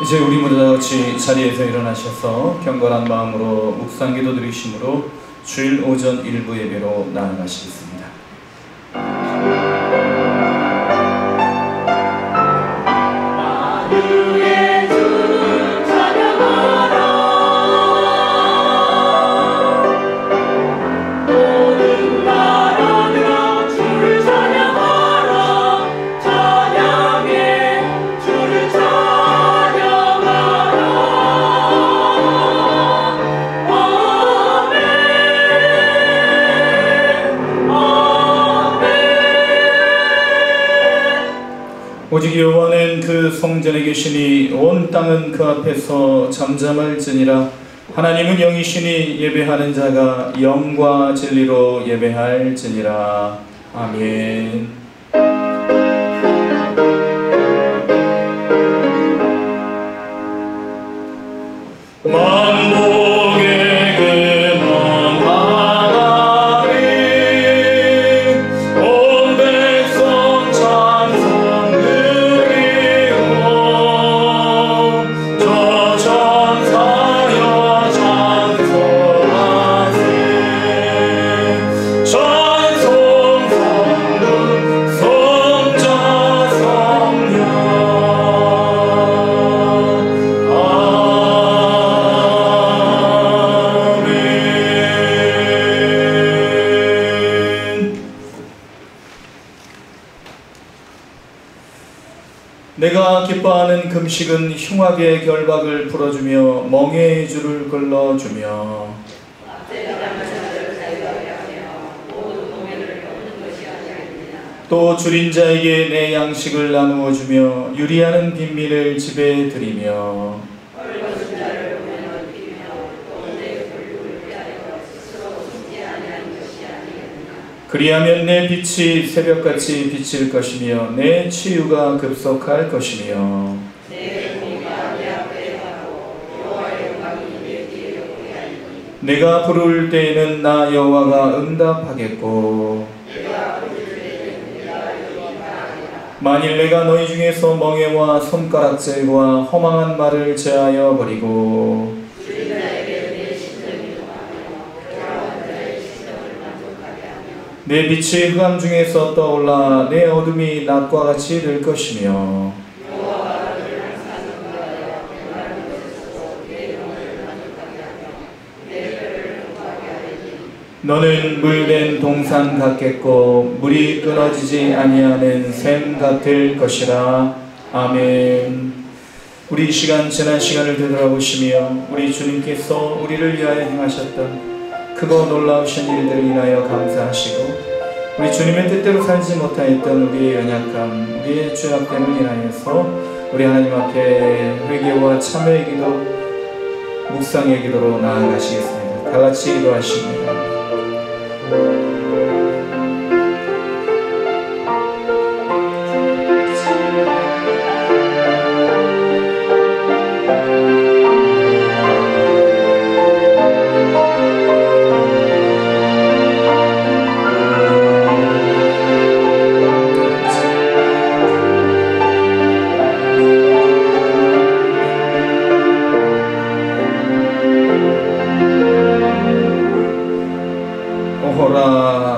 이제 우리 모두 다 같이 자리에서 일어나셔서 경건한 마음으로 묵상기도 드리심으로 주일 오전 일부 예배로 나아가시겠습니다. 오직 여호와는 그 성전에 계시니 온 땅은 그 앞에서 잠잠할지니라. 하나님은 영이시니 예배하는 자가 영과 진리로 예배할지니라. 아멘. 내가 기뻐하는 금식은 흉악의 결박을 풀어주며 멍에의 줄을 걸러주며 또 줄인 자에게 내 양식을 나누어주며 유리하는 빈민을 집에 들이며 그리하면 내 빛이 새벽같이 비칠 것이며 내 치유가 급속할 것이며 내가 부를 때에는 나 여호와가 응답하겠고 만일 내가 너희 중에서 멍에와 손가락질과 허망한 말을 제하여 버리고 내 빛이 흑암 중에서 떠올라 내 어둠이 낮과 같이 될 것이며 너는 물된 동산 같겠고 물이 끊어지지 아니하는 샘 같을 것이라. 아멘. 우리 이 시간 지난 시간을 되돌아보시며 우리 주님께서 우리를 위하여 행하셨던 크고 놀라우신 일들을 인하여 감사하시고 우리 주님의 뜻대로 살지 못하였던 우리의 연약함, 우리의 죄악됨을 인하여서 우리 하나님 앞에 회개와 참회의 기도, 묵상의 기도로 나아가시겠습니다. 다 같이 기도하십니다.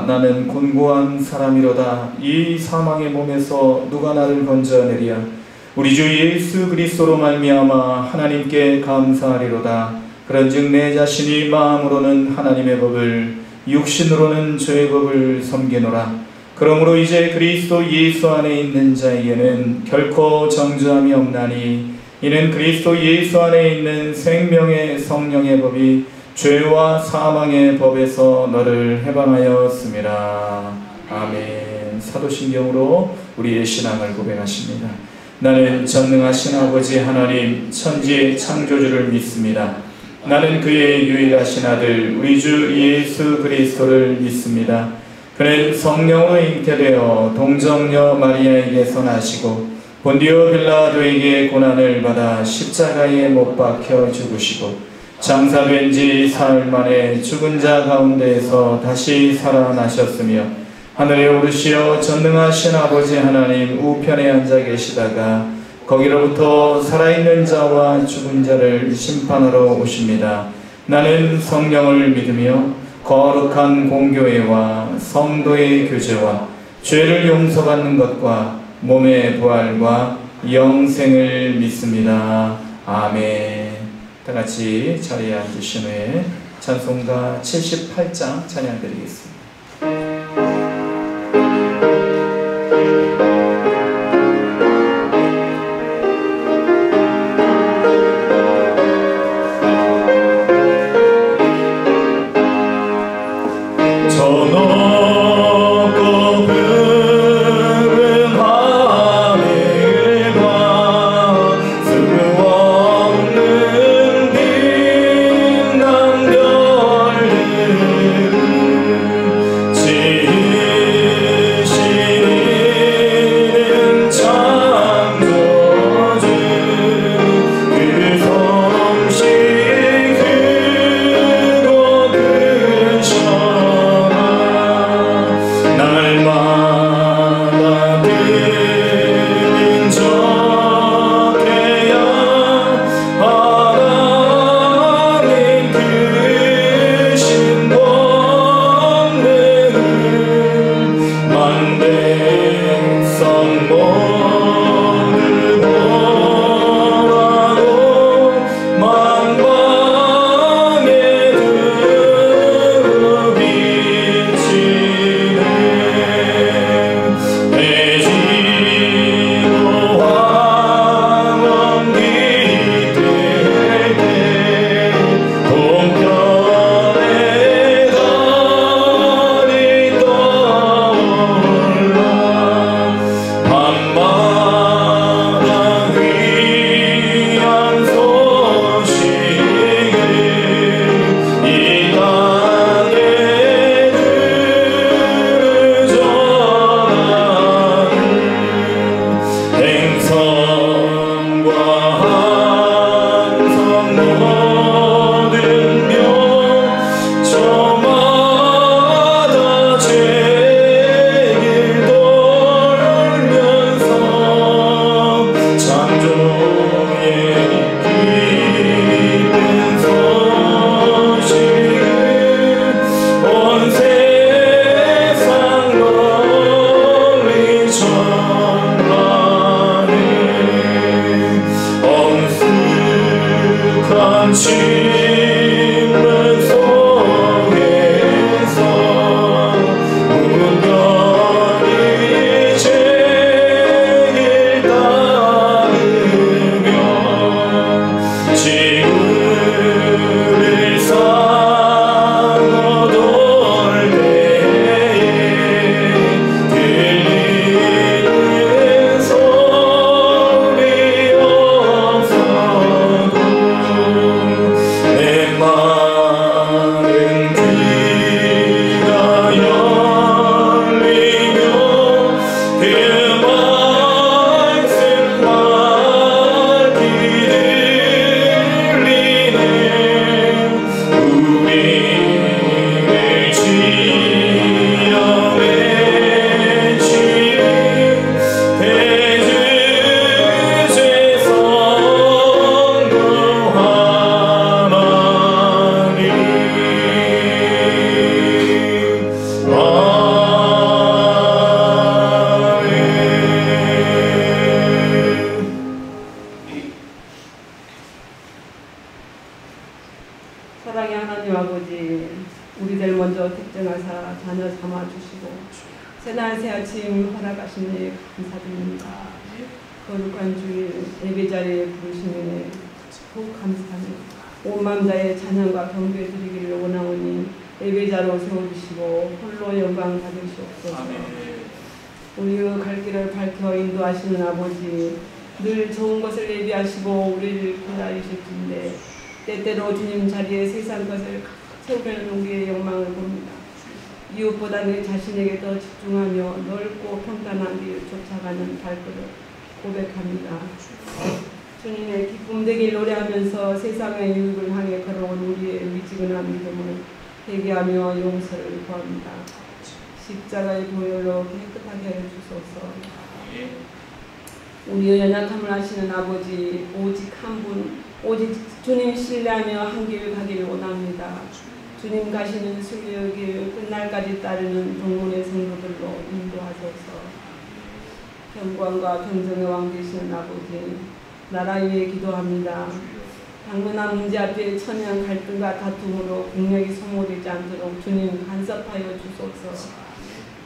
나는 곤고한 사람이로다. 이 사망의 몸에서 누가 나를 건져내리야. 우리 주 예수 그리스도로 말미암아 하나님께 감사하리로다. 그런즉 내 자신이 마음으로는 하나님의 법을 육신으로는 죄의 법을 섬기노라. 그러므로 이제 그리스도 예수 안에 있는 자에게는 결코 정죄함이 없나니 이는 그리스도 예수 안에 있는 생명의 성령의 법이 죄와 사망의 법에서 너를 해방하였습니다. 아멘. 사도신경으로 우리의 신앙을 고백하십니다. 나는 전능하신 아버지 하나님 천지의 창조주를 믿습니다. 나는 그의 유일하신 아들 우리 주 예수 그리스도를 믿습니다. 그는 성령으로 잉태되어 동정녀 마리아에게서 나시고 본디오 빌라도에게 고난을 받아 십자가에 못 박혀 죽으시고 장사된 지 사흘 만에 죽은 자 가운데에서 다시 살아나셨으며 하늘에 오르시어 전능하신 아버지 하나님 우편에 앉아 계시다가 거기로부터 살아있는 자와 죽은 자를 심판하러 오십니다. 나는 성령을 믿으며 거룩한 공교회와 성도의 교제와 죄를 용서받는 것과 몸의 부활과 영생을 믿습니다. 아멘. 다 같이 자리에 앉으신 후에 찬송가 78장 찬양드리겠습니다. 우리의 갈 길을 밝혀 인도하시는 아버지, 늘 좋은 것을 예비하시고 우리를 기다리실텐데 때때로 주님 자리에 세상 것을 채우려는 우리의 욕망을 봅니다. 이웃보다 내 자신에게 더 집중하며 넓고 평탄한 길 쫓아가는 발걸음 고백합니다. 주님의 기쁨 되길 노래하면서 세상의 유익을 향해 걸어온 우리의 미지근한 믿음을 회개하며 용서를 구합니다. 십자가의 보혈로 깨끗하게 해주소서. 우리의 연약함을 아시는 아버지, 오직 한 분, 오직 주님 신뢰하며 한 길 가기를 원합니다. 주님 가시는 순례의 길 끝날까지 따르는 동문의 성도들로 인도하소서. 평강과 평정의 왕 되시는 아버지, 나라 위에 기도합니다. 당면한 문제 앞에 천연 갈등과 다툼으로 국력이 소모되지 않도록 주님 간섭하여 주소서.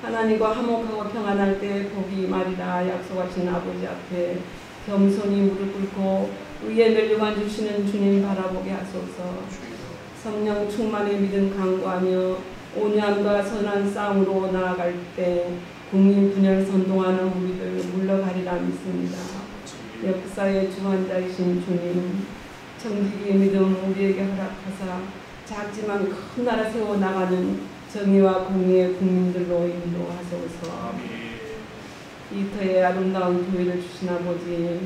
하나님과 화목하고 평안할 때 복이 말이라 약속하신 아버지 앞에 겸손히 무릎 꿇고 의에 멸류관 주시는 주님 바라보게 하소서. 성령 충만의 믿음 강구하며 온유함과 선한 싸움으로 나아갈 때 국민 분열 선동하는 우리들 물러가리라 믿습니다. 역사의 주관자이신 주님, 정직의 믿음 우리에게 허락하사 작지만 큰 나라 세워나가는 정의와 공의의 국민들로 인도하소서. 이 터에 아름다운 교회를 주신 아버지,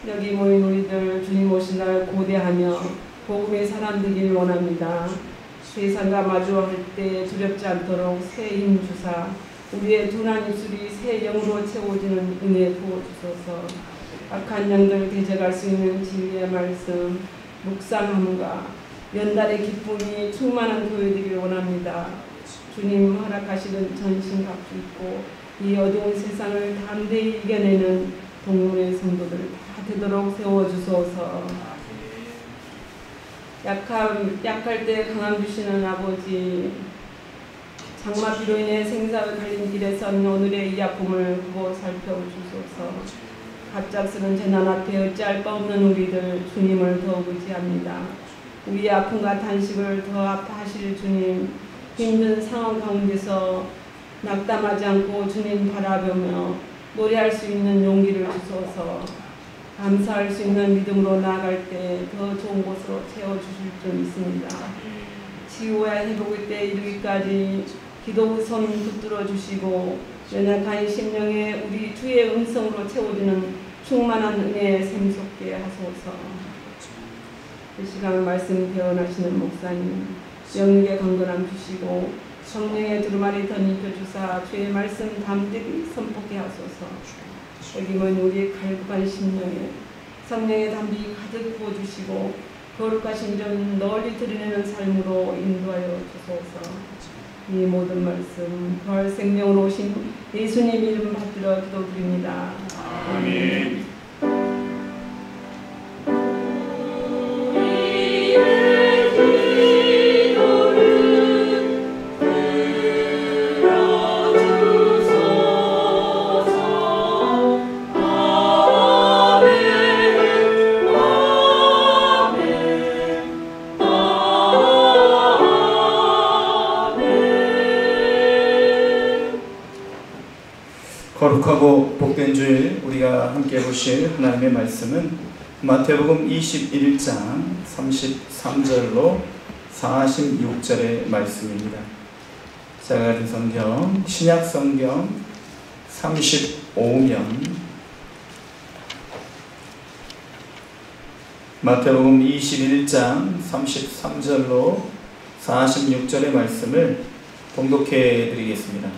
여기 모인 우리들 주님 오신 날 고대하며 복음의 사람 되길 원합니다. 세상과 마주할 때 두렵지 않도록 새 힘 주사 우리의 둔한 입술이 새 영으로 채워지는 은혜 부어주소서. 악한 영들 대적할 수 있는 진리의 말씀 묵상함과 연달의 기쁨이 충만한 교회 되길 원합니다. 주님 허락하시는 전신 갖고 있고 이 어두운 세상을 담대히 이겨내는 동문의 성도들 다 되도록 세워주소서. 약할 때 강함 주시는 아버지, 장마비로 인해 생사의 갈림길에 선 오늘의 이 아픔을 보고 살펴주소서. 갑작스런 재난 앞에 어찌할 바 없는 우리들 주님을 더욱 의지합니다. 우리의 아픔과 탄식을 더 아파하실 주님, 힘든 상황 가운데서 낙담하지 않고 주님 바라보며 노래할 수 있는 용기를 주소서. 감사할 수 있는 믿음으로 나아갈 때 더 좋은 곳으로 채워주실 줄 믿습니다. 치유와 회복의 때 이르기까지 기도의 손 붙들어 주시고 연약한 심령에 우리 주의 음성으로 채워주는 충만한 은혜에 샘솟게 하소서. 이 시간 말씀 배워나시는 목사님, 영육의 강건함 주시고 성령의 두루마리 덧입혀주사 주의 말씀 담대히 선포케 하소서. 여기는 우리의 갈급한 심령에 성령의 담비 가득 부어주시고 거룩하신 점 널리 드러내는 삶으로 인도하여 주소서. 이 모든 말씀 부활 생명으로 오신 예수님 이름 받들어 기도드립니다. 아멘. 거룩하고 복된 주일 우리가 함께 보실 하나님의 말씀은 마태복음 21장 33절로 46절의 말씀입니다. 제가 가진 성경 신약 성경 35면 마태복음 21장 33절로 46절의 말씀을 봉독해 드리겠습니다.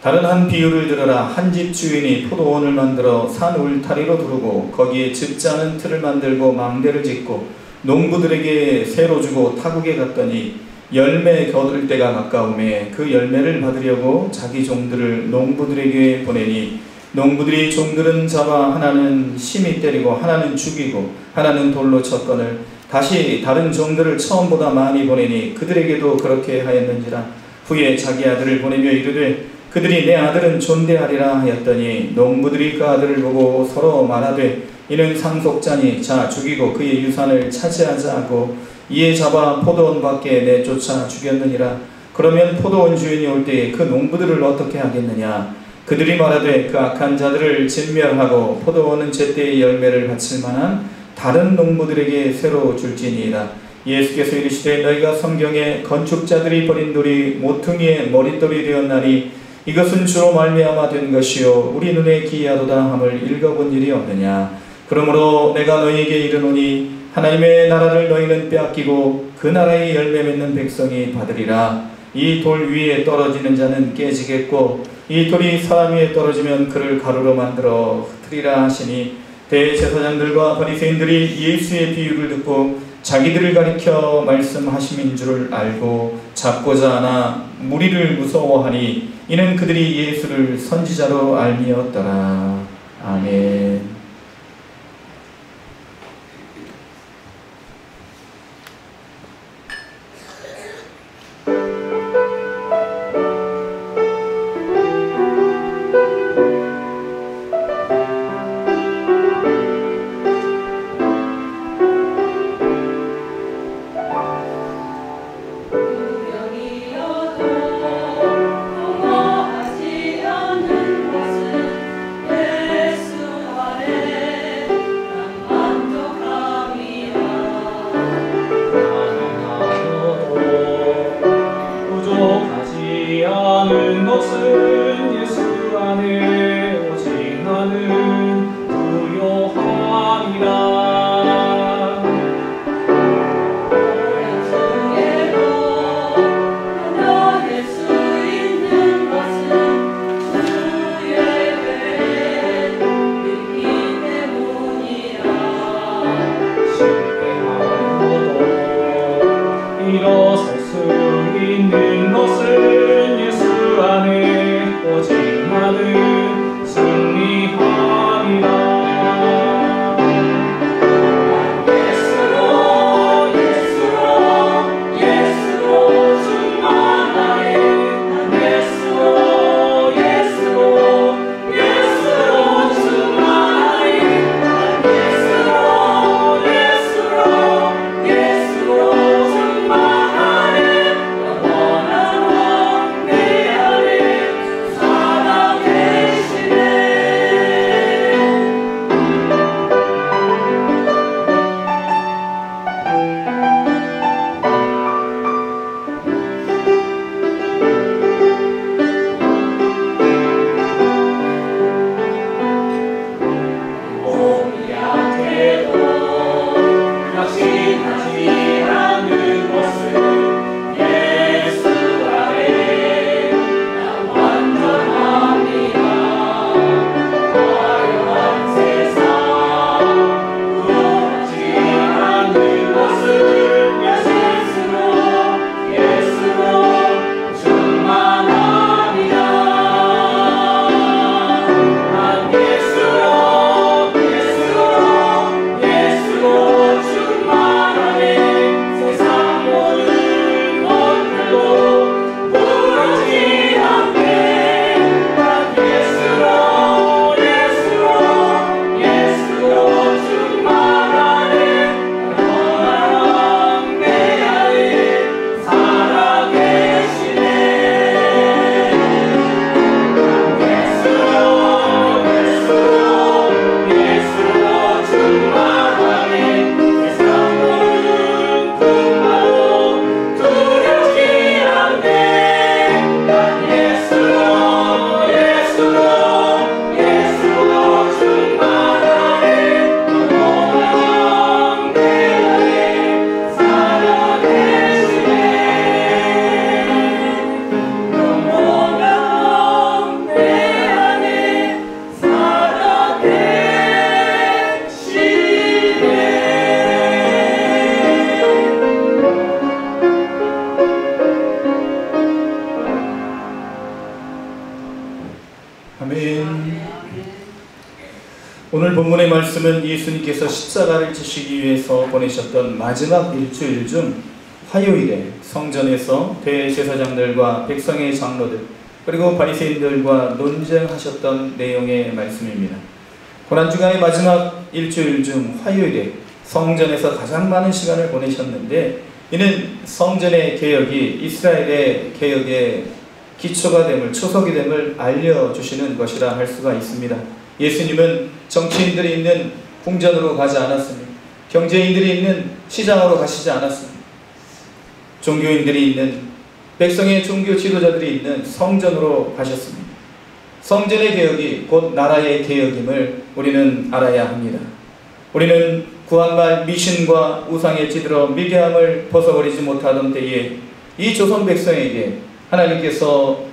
다른 한 비유를 들어라. 한 집 주인이 포도원을 만들어 산 울타리로 두르고 거기에 즙자는 틀을 만들고 망대를 짓고 농부들에게 새로 주고 타국에 갔더니 열매 거둘 때가 가까우매 그 열매를 받으려고 자기 종들을 농부들에게 보내니 농부들이 종들은 잡아 하나는 심히 때리고 하나는 죽이고 하나는 돌로 쳤거늘 다시 다른 종들을 처음보다 많이 보내니 그들에게도 그렇게 하였는지라. 후에 자기 아들을 보내며 이르되 그들이 내 아들은 존대하리라 하였더니 농부들이 그 아들을 보고 서로 말하되 이는 상속자니 자 죽이고 그의 유산을 차지하자 하고 이에 잡아 포도원 밖에 내쫓아 죽였느니라. 그러면 포도원 주인이 올 때에 그 농부들을 어떻게 하겠느냐. 그들이 말하되 그 악한 자들을 진멸하고 포도원은 제때의 열매를 바칠 만한 다른 농부들에게 새로 줄지니이다. 예수께서 이르시되 너희가 성경에 건축자들이 버린 돌이 모퉁이의 머릿돌이 되었나니 이것은 주로 말미암아 된 것이요 우리 눈에 기이하도다 함을 읽어본 일이 없느냐. 그러므로 내가 너희에게 이르노니 하나님의 나라를 너희는 빼앗기고 그 나라의 열매 맺는 백성이 받으리라. 이 돌 위에 떨어지는 자는 깨지겠고 이 돌이 사람 위에 떨어지면 그를 가루로 만들어 흩으리라 하시니 대제사장들과 바리새인들이 예수의 비유를 듣고 자기들을 가리켜 말씀하심인 줄을 알고 잡고자 하나 무리를 무서워하니 이는 그들이 예수를 선지자로 알미었더라. 아멘. 오늘 본문의 말씀은 예수님께서 십자가를 지시기 위해서 보내셨던 마지막 일주일 중 화요일에 성전에서 대제사장들과 백성의 장로들 그리고 바리새인들과 논쟁하셨던 내용의 말씀입니다. 고난주간의 마지막 일주일 중 화요일에 성전에서 가장 많은 시간을 보내셨는데 이는 성전의 개혁이 이스라엘의 개혁의 기초가 됨을, 초석이 됨을 알려주시는 것이라 할 수가 있습니다. 예수님은 정치인들이 있는 궁전으로 가지 않았습니다. 경제인들이 있는 시장으로 가시지 않았습니다. 종교인들이 있는, 백성의 종교 지도자들이 있는 성전으로 가셨습니다. 성전의 개혁이 곧 나라의 개혁임을 우리는 알아야 합니다. 우리는 구한말 미신과 우상에 찌들어 미개함을 벗어버리지 못하던 때에 이 조선 백성에게 하나님께서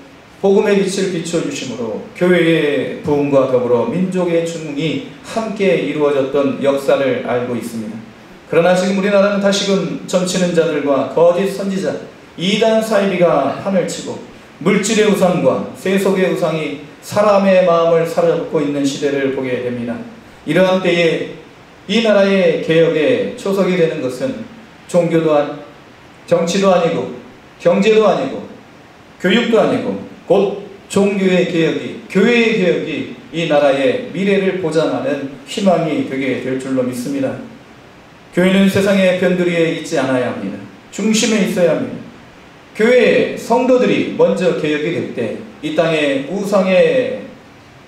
복음의 빛을 비춰주심으로 교회의 부흥과 더불어 민족의 중흥이 함께 이루어졌던 역사를 알고 있습니다. 그러나 지금 우리나라는 다시금 점치는 자들과 거짓 선지자, 이단 사이비가 판을 치고 물질의 우상과 세속의 우상이 사람의 마음을 사로잡고 있는 시대를 보게 됩니다. 이러한 때에 이 나라의 개혁에 초석이 되는 것은 종교도 정치도 아니고 경제도 아니고 교육도 아니고 곧 종교의 개혁이, 교회의 개혁이 이 나라의 미래를 보장하는 희망이 되게 될 줄로 믿습니다. 교회는 세상의 변두리에 있지 않아야 합니다. 중심에 있어야 합니다. 교회의 성도들이 먼저 개혁이 될 때 이 땅에 우상에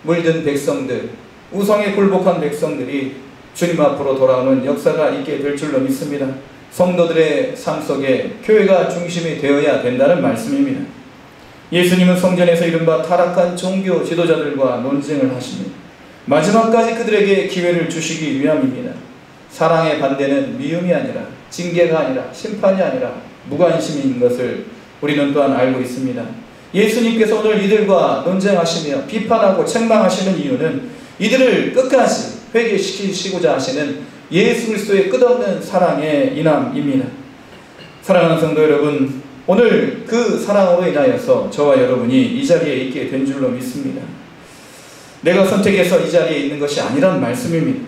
물든 백성들, 우상에 굴복한 백성들이 주님 앞으로 돌아오는 역사가 있게 될 줄로 믿습니다. 성도들의 삶 속에 교회가 중심이 되어야 된다는 말씀입니다. 예수님은 성전에서 이른바 타락한 종교 지도자들과 논쟁을 하십니다. 마지막까지 그들에게 기회를 주시기 위함입니다. 사랑의 반대는 미움이 아니라, 징계가 아니라, 심판이 아니라 무관심인 것을 우리는 또한 알고 있습니다. 예수님께서 오늘 이들과 논쟁하시며 비판하고 책망하시는 이유는 이들을 끝까지 회개시키시고자 하시는 예수 그리스도의 끝없는 사랑의 인함입니다. 사랑하는 성도 여러분, 오늘 그 사랑으로 인하여서 저와 여러분이 이 자리에 있게 된 줄로 믿습니다. 내가 선택해서 이 자리에 있는 것이 아니란 말씀입니다.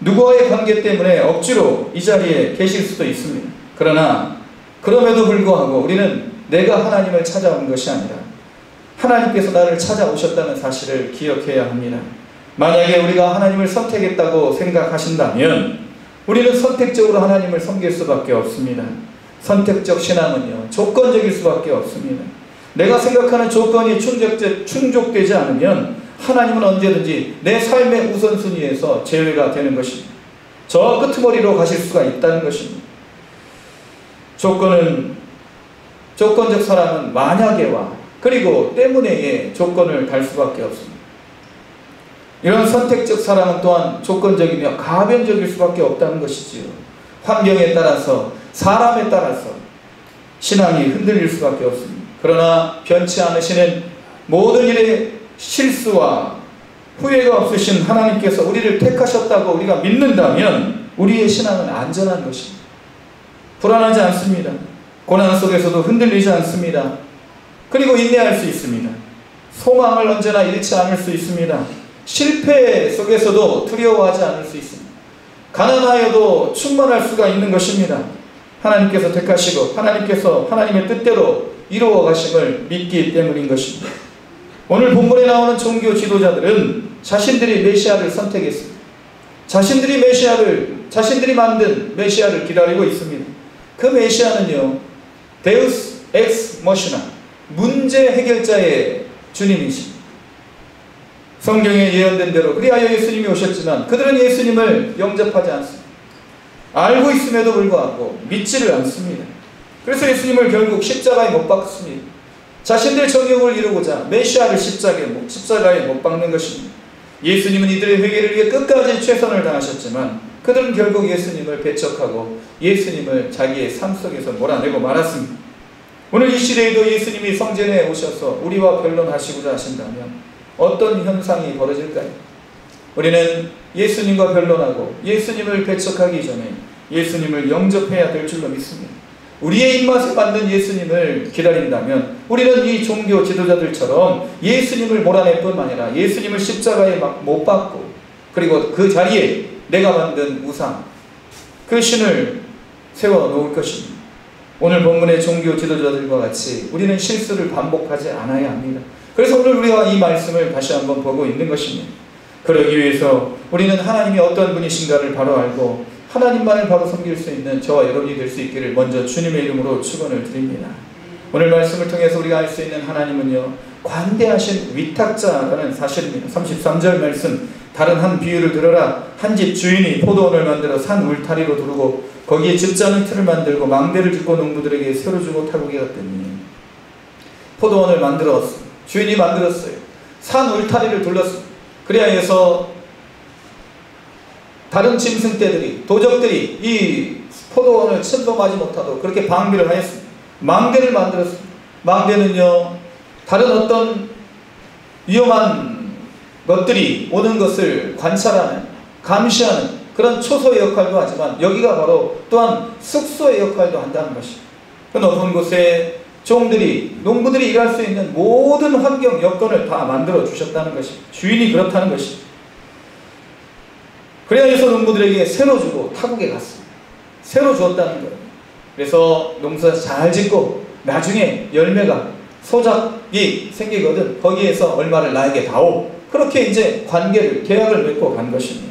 누구와의 관계 때문에 억지로 이 자리에 계실 수도 있습니다. 그러나 그럼에도 불구하고 우리는 내가 하나님을 찾아온 것이 아니라 하나님께서 나를 찾아오셨다는 사실을 기억해야 합니다. 만약에 우리가 하나님을 선택했다고 생각하신다면 우리는 선택적으로 하나님을 섬길 수밖에 없습니다. 선택적 신앙은요, 조건적일 수밖에 없습니다. 내가 생각하는 조건이 충족되지 않으면 하나님은 언제든지 내 삶의 우선순위에서 제외가 되는 것입니다. 저 끄트머리로 가실 수가 있다는 것입니다. 조건적 사람은 만약에와 그리고 때문에의 조건을 달 수밖에 없습니다. 이런 선택적 사랑은 또한 조건적이며 가변적일 수밖에 없다는 것이지요. 환경에 따라서, 사람에 따라서 신앙이 흔들릴 수밖에 없습니다. 그러나 변치 않으시는 모든 일에 실수와 후회가 없으신 하나님께서 우리를 택하셨다고 우리가 믿는다면 우리의 신앙은 안전한 것입니다. 불안하지 않습니다. 고난 속에서도 흔들리지 않습니다. 그리고 인내할 수 있습니다. 소망을 언제나 잃지 않을 수 있습니다. 실패 속에서도 두려워하지 않을 수 있습니다. 가난하여도 충만할 수가 있는 것입니다. 하나님께서 택하시고 하나님께서 하나님의 뜻대로 이루어 가심을 믿기 때문인 것입니다. 오늘 본문에 나오는 종교 지도자들은 자신들이 메시아를 선택했습니다. 자신들이 만든 메시아를 기다리고 있습니다. 그 메시아는요, 데우스 엑스 머시나, 문제 해결자의 주님이십니다. 성경에 예언된 대로 그리하여 예수님이 오셨지만 그들은 예수님을 영접하지 않습니다. 알고 있음에도 불구하고 믿지를 않습니다. 그래서 예수님을 결국 십자가에 못 박습니다. 자신들의 정욕을 이루고자 메시아를 십자가에 못 박는 것입니다. 예수님은 이들의 회개를 위해 끝까지 최선을 다하셨지만 그들은 결국 예수님을 배척하고 예수님을 자기의 삶 속에서 몰아내고 말았습니다. 오늘 이 시대에도 예수님이 성전에 오셔서 우리와 변론하시고자 하신다면 어떤 현상이 벌어질까요? 우리는 예수님과 변론하고 예수님을 배척하기 전에 예수님을 영접해야 될 줄로 믿습니다. 우리의 입맛에 맞는 예수님을 기다린다면 우리는 이 종교 지도자들처럼 예수님을 몰아낼 뿐만 아니라 예수님을 십자가에 못 박고 그리고 그 자리에 내가 만든 우상, 그 신을 세워놓을 것입니다. 오늘 본문의 종교 지도자들과 같이 우리는 실수를 반복하지 않아야 합니다. 그래서 오늘 우리가 이 말씀을 다시 한번 보고 있는 것입니다. 그러기 위해서 우리는 하나님이 어떤 분이신가를 바로 알고 하나님만을 바로 섬길 수 있는 저와 여러분이 될 수 있기를 먼저 주님의 이름으로 축원을 드립니다. 오늘 말씀을 통해서 우리가 알 수 있는 하나님은요, 관대하신 위탁자라는 사실입니다. 33절 말씀, 다른 한 비유를 들어라. 한 집 주인이 포도원을 만들어 산 울타리로 두르고 거기에 집자는 틀을 만들고 망대를 짓고 농부들에게 새로 주고 타국에 갔더니, 포도원을 만들었어요. 주인이 만들었어요. 산 울타리를 둘렀어요. 그리하여서 다른 짐승떼들이, 도적들이 이 포도원을 침범하지 못하도록 그렇게 방비를 하였습니다. 망대를 만들었습니다. 망대는요, 다른 어떤 위험한 것들이 오는 것을 관찰하는, 감시하는 그런 초소의 역할도 하지만 여기가 바로 또한 숙소의 역할도 한다는 것입니다. 그 높은 곳에 종들이, 농부들이 일할 수 있는 모든 환경, 여건을 다 만들어 주셨다는 것입니다. 주인이 그렇다는 것입니다. 그래야 해서 농부들에게 새로 주고 타국에 갔습니다. 새로 주었다는 거예요. 그래서 농사 잘 짓고 나중에 열매가, 소작이 생기거든 거기에서 얼마를 나에게 다오. 그렇게 이제 관계를, 계약을 맺고 간 것입니다.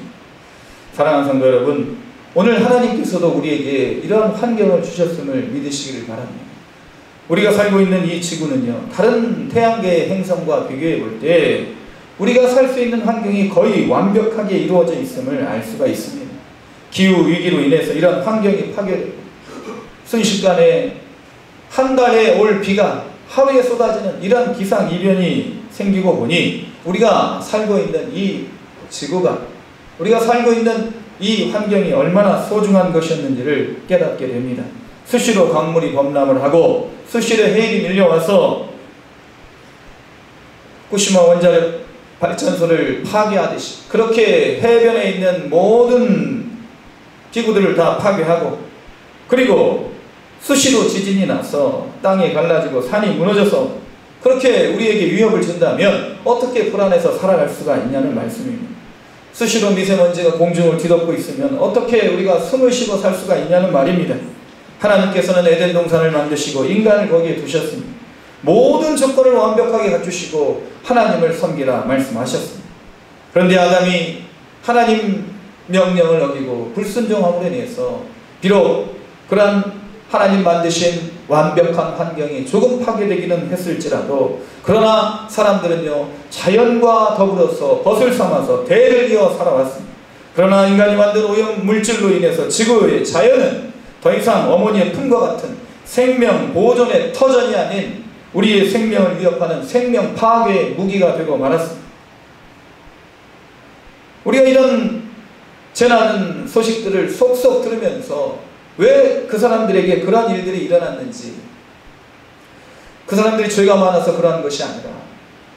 사랑하는 성도 여러분, 오늘 하나님께서도 우리에게 이러한 환경을 주셨음을 믿으시기를 바랍니다. 우리가 살고 있는 이 지구는요, 다른 태양계의 행성과 비교해 볼 때 우리가 살 수 있는 환경이 거의 완벽하게 이루어져 있음을 알 수가 있습니다. 기후 위기로 인해서 이런 환경이 파괴되고 순식간에 한 달에 올 비가 하루에 쏟아지는 이런 기상이변이 생기고 보니 우리가 살고 있는 이 지구가, 우리가 살고 있는 이 환경이 얼마나 소중한 것이었는지를 깨닫게 됩니다. 수시로 강물이 범람을 하고 수시로 해일이 밀려와서 후쿠시마 원자력 발전소를 파괴하듯이 그렇게 해변에 있는 모든 기구들을 다 파괴하고, 그리고 수시로 지진이 나서 땅이 갈라지고 산이 무너져서 그렇게 우리에게 위협을 준다면 어떻게 불안해서 살아갈 수가 있냐는 말씀입니다. 수시로 미세먼지가 공중을 뒤덮고 있으면 어떻게 우리가 숨을 쉬고 살 수가 있냐는 말입니다. 하나님께서는 에덴 동산을 만드시고 인간을 거기에 두셨습니다. 모든 조건을 완벽하게 갖추시고 하나님을 섬기라 말씀하셨습니다. 그런데 아담이 하나님 명령을 어기고 불순종함으로 인해서 비록 그러한 하나님 만드신 완벽한 환경이 조금 파괴되기는 했을지라도, 그러나 사람들은요 자연과 더불어서 벗을 삼아서 대를 이어 살아왔습니다. 그러나 인간이 만든 오염 물질로 인해서 지구의 자연은 더 이상 어머니의 품과 같은 생명 보존의 터전이 아닌 우리의 생명을 위협하는 생명 파괴의 무기가 되고 말았습니다. 우리가 이런 재난 소식들을 속속 들으면서 왜 그 사람들에게 그러한 일들이 일어났는지, 그 사람들이 죄가 많아서 그러한 것이 아니라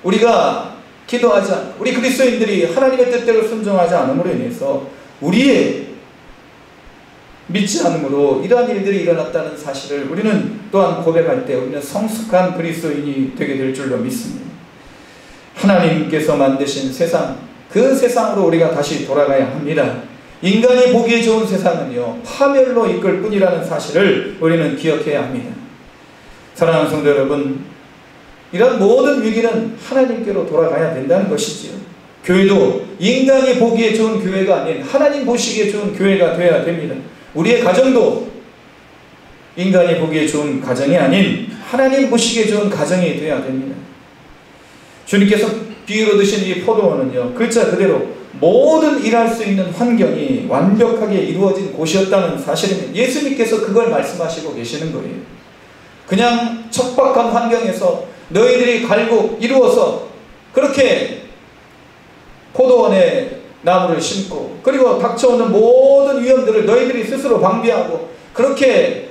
우리가 기도하지 않고 우리 그리스도인들이 하나님의 뜻대로 순종하지 않음으로 인해서 우리의 믿지 않음으로 이러한 일들이 일어났다는 사실을 우리는 또한 고백할 때 우리는 성숙한 그리스도인이 되게 될 줄로 믿습니다. 하나님께서 만드신 세상, 그 세상으로 우리가 다시 돌아가야 합니다. 인간이 보기에 좋은 세상은요 파멸로 이끌 뿐이라는 사실을 우리는 기억해야 합니다. 사랑하는 성도 여러분, 이런 모든 위기는 하나님께로 돌아가야 된다는 것이지요. 교회도 인간이 보기에 좋은 교회가 아닌 하나님 보시기에 좋은 교회가 되어야 됩니다. 우리의 가정도 인간이 보기에 좋은 가정이 아닌 하나님 보시기에 좋은 가정이 되어야 됩니다. 주님께서 비유로 드신 이 포도원은요 글자 그대로 모든 일할 수 있는 환경이 완벽하게 이루어진 곳이었다는 사실입니다. 예수님께서 그걸 말씀하시고 계시는 거예요. 그냥 척박한 환경에서 너희들이 갈고 이루어서 그렇게 포도원에 나무를 심고 그리고 닥쳐오는 모든 위험들을 너희들이 스스로 방비하고 그렇게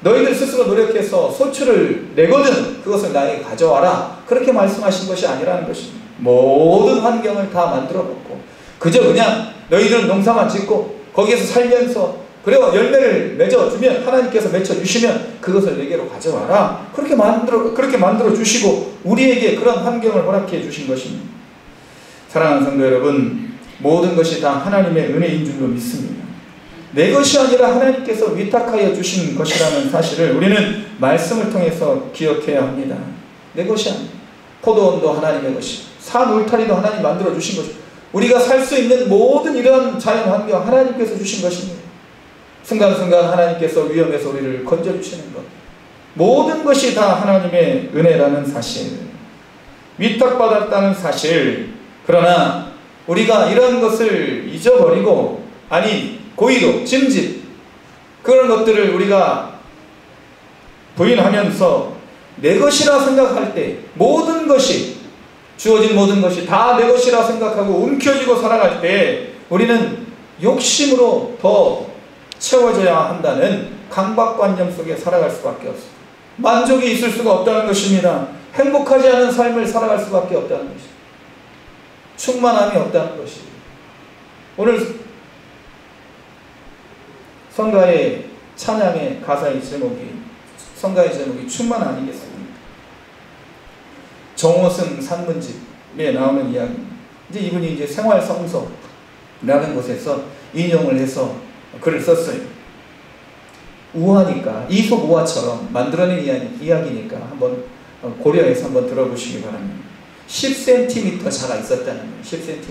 너희들 스스로 노력해서 소출을 내거든 그것을 나에게 가져와라, 그렇게 말씀하신 것이 아니라는 것입니다. 모든 환경을 다 만들어 놓고 그저 그냥 너희들은 농사만 짓고 거기에서 살면서 그리고 열매를 맺어주면 하나님께서 맺어주시면 그것을 내게로 가져와라, 그렇게 만들어 주시고 우리에게 그런 환경을 허락해 주신 것입니다. 사랑하는 성도 여러분, 모든 것이 다 하나님의 은혜인 줄로 믿습니다. 내 것이 아니라 하나님께서 위탁하여 주신 것이라는 사실을 우리는 말씀을 통해서 기억해야 합니다. 내 것이 아니라 포도원도 하나님의 것이고 산 울타리도 하나님 만들어 주신 것이고 우리가 살 수 있는 모든 이런 자연 환경 하나님께서 주신 것입니다. 순간순간 하나님께서 위험에서 우리를 건져주시는 것, 모든 것이 다 하나님의 은혜라는 사실, 위탁받았다는 사실. 그러나 우리가 이런 것을 잊어버리고, 아니 고의로 짐짓 그런 것들을 우리가 부인하면서 내 것이라 생각할 때 모든 것이, 주어진 모든 것이 다 내 것이라 생각하고 움켜쥐고 살아갈 때 우리는 욕심으로 더 채워져야 한다는 강박관념 속에 살아갈 수밖에 없습니다. 만족이 있을 수가 없다는 것입니다. 행복하지 않은 삶을 살아갈 수밖에 없다는 것이죠. 충만함이 없다는 것이죠. 오늘 성가의 찬양의 가사의 제목이, 성가의 제목이 충만 아니겠습니까? 정호승 산문집에 나오는 이야기. 이제 이분이 이제 생활성서라는 곳에서 인용을 해서 글을 썼어요. 우화니까, 이솝 우화처럼 만들어낸 이야기니까 한번 고려해서 한번 들어보시기 바랍니다. 10cm 자가 있었다는 거예요. 10cm.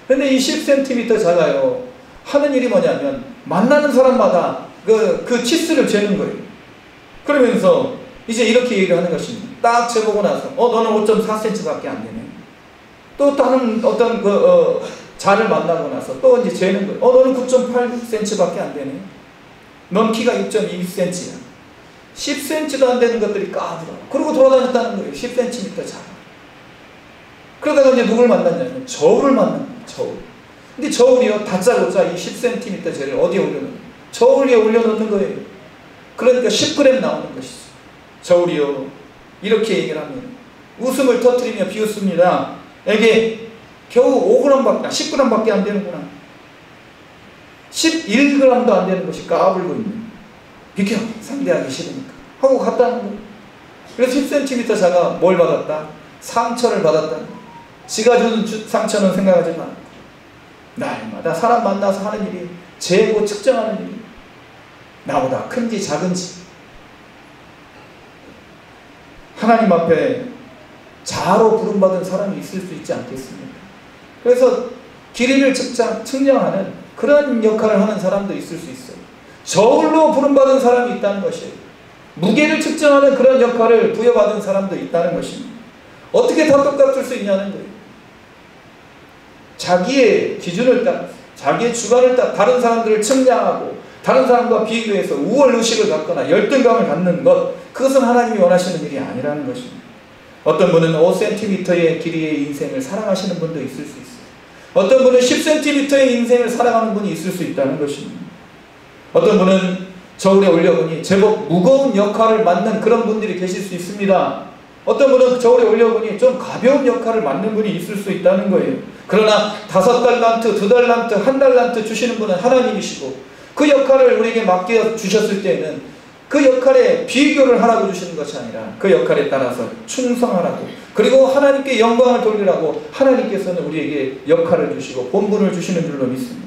근데 이 10cm 자가요, 하는 일이 뭐냐면 만나는 사람마다 그 치수를 재는 거예요. 그러면서 이제 이렇게 얘기를 하는 것입니다. 딱 재보고 나서 너는 5.4cm밖에 안 되네. 또 다른 어떤 자를 만나고 나서 또 이제 재는 거예요. 너는 9.8cm밖에 안 되네. 넌 키가 6.2cm야. 10cm도 안 되는 것들이 까불어. 그러고 돌아다녔다는 거예요. 10cm 자. 그러다가 이제 누굴 만났냐면 저울을 만난 거예요. 저울. 근데 저울이요, 다짜고짜 이 10cm 재를 어디에 올려놓는 거예요? 저울 위에 올려놓는 거예요. 그러니까 10g 나오는 것이죠. 저울이요, 이렇게 얘기를 합니다. 웃음을 터뜨리며 비웃습니다. 에게 겨우 5g밖에, 10g밖에 안 되는구나. 11g도 안 되는 것이 까불고 있는. 비켜, 상대하기 싫으니까 하고 갔다는 거예요. 그래서 10cm 자가 뭘 받았다? 상처를 받았다는 거예요. 지가 준 상처는 생각하지 마. 날마다 사람 만나서 하는 일이 재고 측정하는 일이, 나보다 큰지 작은지 하나님 앞에 자로 부름받은 사람이 있을 수 있지 않겠습니까? 그래서 길이를 측량하는 그런 역할을 하는 사람도 있을 수 있어요. 저울로 부름받은 사람이 있다는 것이에요. 무게를 측정하는 그런 역할을 부여받은 사람도 있다는 것입니다. 어떻게 다 똑같을 수 있냐는 거예요. 자기의 기준을 따라, 자기의 주관을 따라 다른 사람들을 측량하고 다른 사람과 비교해서 우월의식을 갖거나 열등감을 갖는 것, 그것은 하나님이 원하시는 일이 아니라는 것입니다. 어떤 분은 5cm의 길이의 인생을 살아가시는 분도 있을 수 있어요. 어떤 분은 10cm의 인생을 살아가는 분이 있을 수 있다는 것입니다. 어떤 분은 저울에 올려보니 제법 무거운 역할을 맡는 그런 분들이 계실 수 있습니다. 어떤 분은 저울에 올려보니 좀 가벼운 역할을 맡는 분이 있을 수 있다는 거예요. 그러나 5달란트, 2달란트, 1달란트 주시는 분은 하나님이시고, 그 역할을 우리에게 맡겨 주셨을 때에는 그 역할에 비교를 하라고 주시는 것이 아니라 그 역할에 따라서 충성하라고, 그리고 하나님께 영광을 돌리라고 하나님께서는 우리에게 역할을 주시고 본분을 주시는 줄로 믿습니다.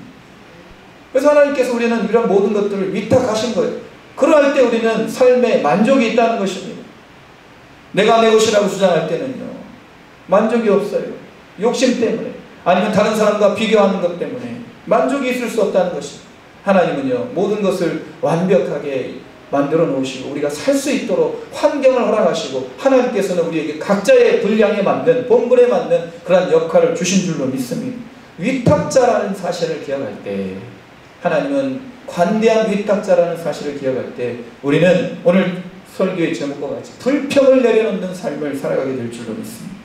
그래서 하나님께서 우리는 이런 모든 것들을 위탁하신 거예요. 그러할 때 우리는 삶에 만족이 있다는 것입니다. 내가 내 것이라고 주장할 때는요, 만족이 없어요. 욕심 때문에, 아니면 다른 사람과 비교하는 것 때문에 만족이 있을 수 없다는 것입니다. 하나님은요, 모든 것을 완벽하게 만들어 놓으시고 우리가 살 수 있도록 환경을 허락하시고, 하나님께서는 우리에게 각자의 분량에 맞는, 본분에 맞는 그러한 역할을 주신 줄로 믿습니다. 위탁자라는 사실을 기억할 때, 하나님은 관대한 위탁자라는 사실을 기억할 때 우리는 오늘 설교의 제목과 같이 불평을 내려놓는 삶을 살아가게 될 줄로 믿습니다.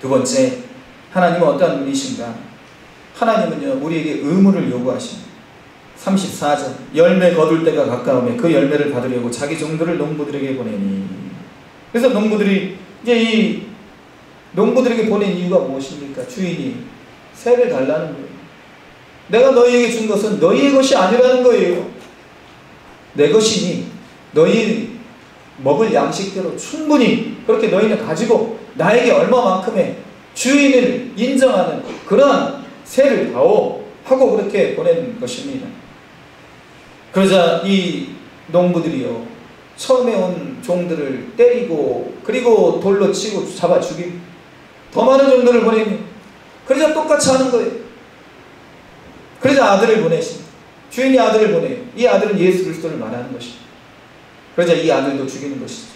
두 번째, 하나님은 어떠한 분이신가? 하나님은요, 우리에게 의무를 요구하십니다. 34절, 열매 거둘 때가 가까우며 그 열매를 받으려고 자기 종들을 농부들에게 보내니. 그래서 농부들이, 이제 이 농부들에게 보낸 이유가 무엇입니까? 주인이 세를 달라는 거예요. 내가 너희에게 준 것은 너희의 것이 아니라는 거예요. 내 것이니 너희 먹을 양식대로 충분히 그렇게 너희는 가지고 나에게 얼마만큼의 주인을 인정하는 그러한 세를 다오 하고 그렇게 보낸 것입니다. 그러자 이 농부들이요, 처음에 온 종들을 때리고 그리고 돌로 치고 잡아 죽이고 더 많은 종들을 보내니, 그러자 똑같이 하는 거예요. 그러자 아들을 보내십니다. 주인이 아들을 보내요. 이 아들은 예수 그리스도를 말하는 것입니다. 그러자 이 아들도 죽이는 것이죠.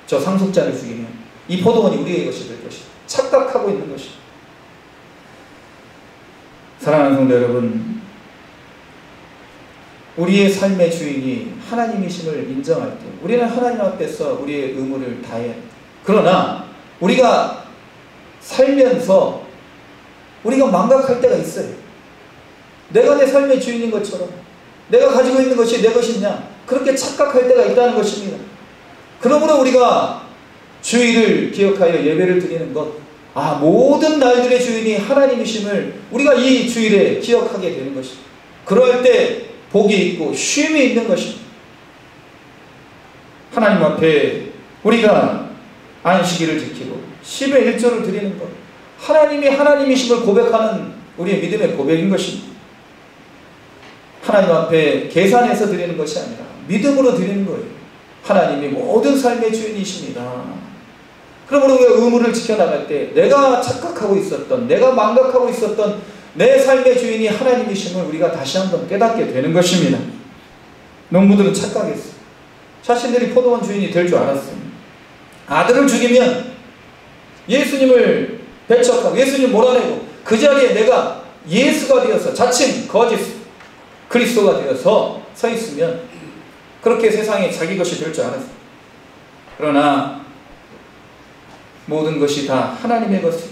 저 상속자를 죽이면 이 포도원이 우리의 것이 될 것이다. 착각하고 있는 것이죠. 사랑하는 성도 여러분, 우리의 삶의 주인이 하나님이심을 인정할 때 우리는 하나님 앞에서 우리의 의무를 다해야 합니다. 그러나 우리가 살면서 우리가 망각할 때가 있어요. 내가 내 삶의 주인인 것처럼 내가 가지고 있는 것이 내 것이냐, 그렇게 착각할 때가 있다는 것입니다. 그러므로 우리가 주일을 기억하여 예배를 드리는 것, 모든 날들의 주인이 하나님이심을 우리가 이 주일에 기억하게 되는 것입니다. 그럴 때 복이 있고 쉼이 있는 것입니다. 하나님 앞에 우리가 안식일을 지키고 10의 1조를 드리는 것, 하나님이 하나님이심을 고백하는 우리의 믿음의 고백인 것입니다. 하나님 앞에 계산해서 드리는 것이 아니라 믿음으로 드리는 거예요. 하나님이 모든 삶의 주인이십니다. 그러므로 우리가 의무를 지켜나갈 때 내가 착각하고 있었던, 내가 망각하고 있었던 내 삶의 주인이 하나님이심을 우리가 다시 한번 깨닫게 되는 것입니다. 농부들은 착각했어요. 자신들이 포도원 주인이 될 줄 알았어요. 아들을 죽이면 예수님을 배척하고 예수님을 몰아내고 그 자리에 내가 예수가 되어서 자칭 거짓 그리스도가 되어서 서 있으면 그렇게 세상이 자기 것이 될 줄 알았어요. 그러나 모든 것이 다 하나님의 것이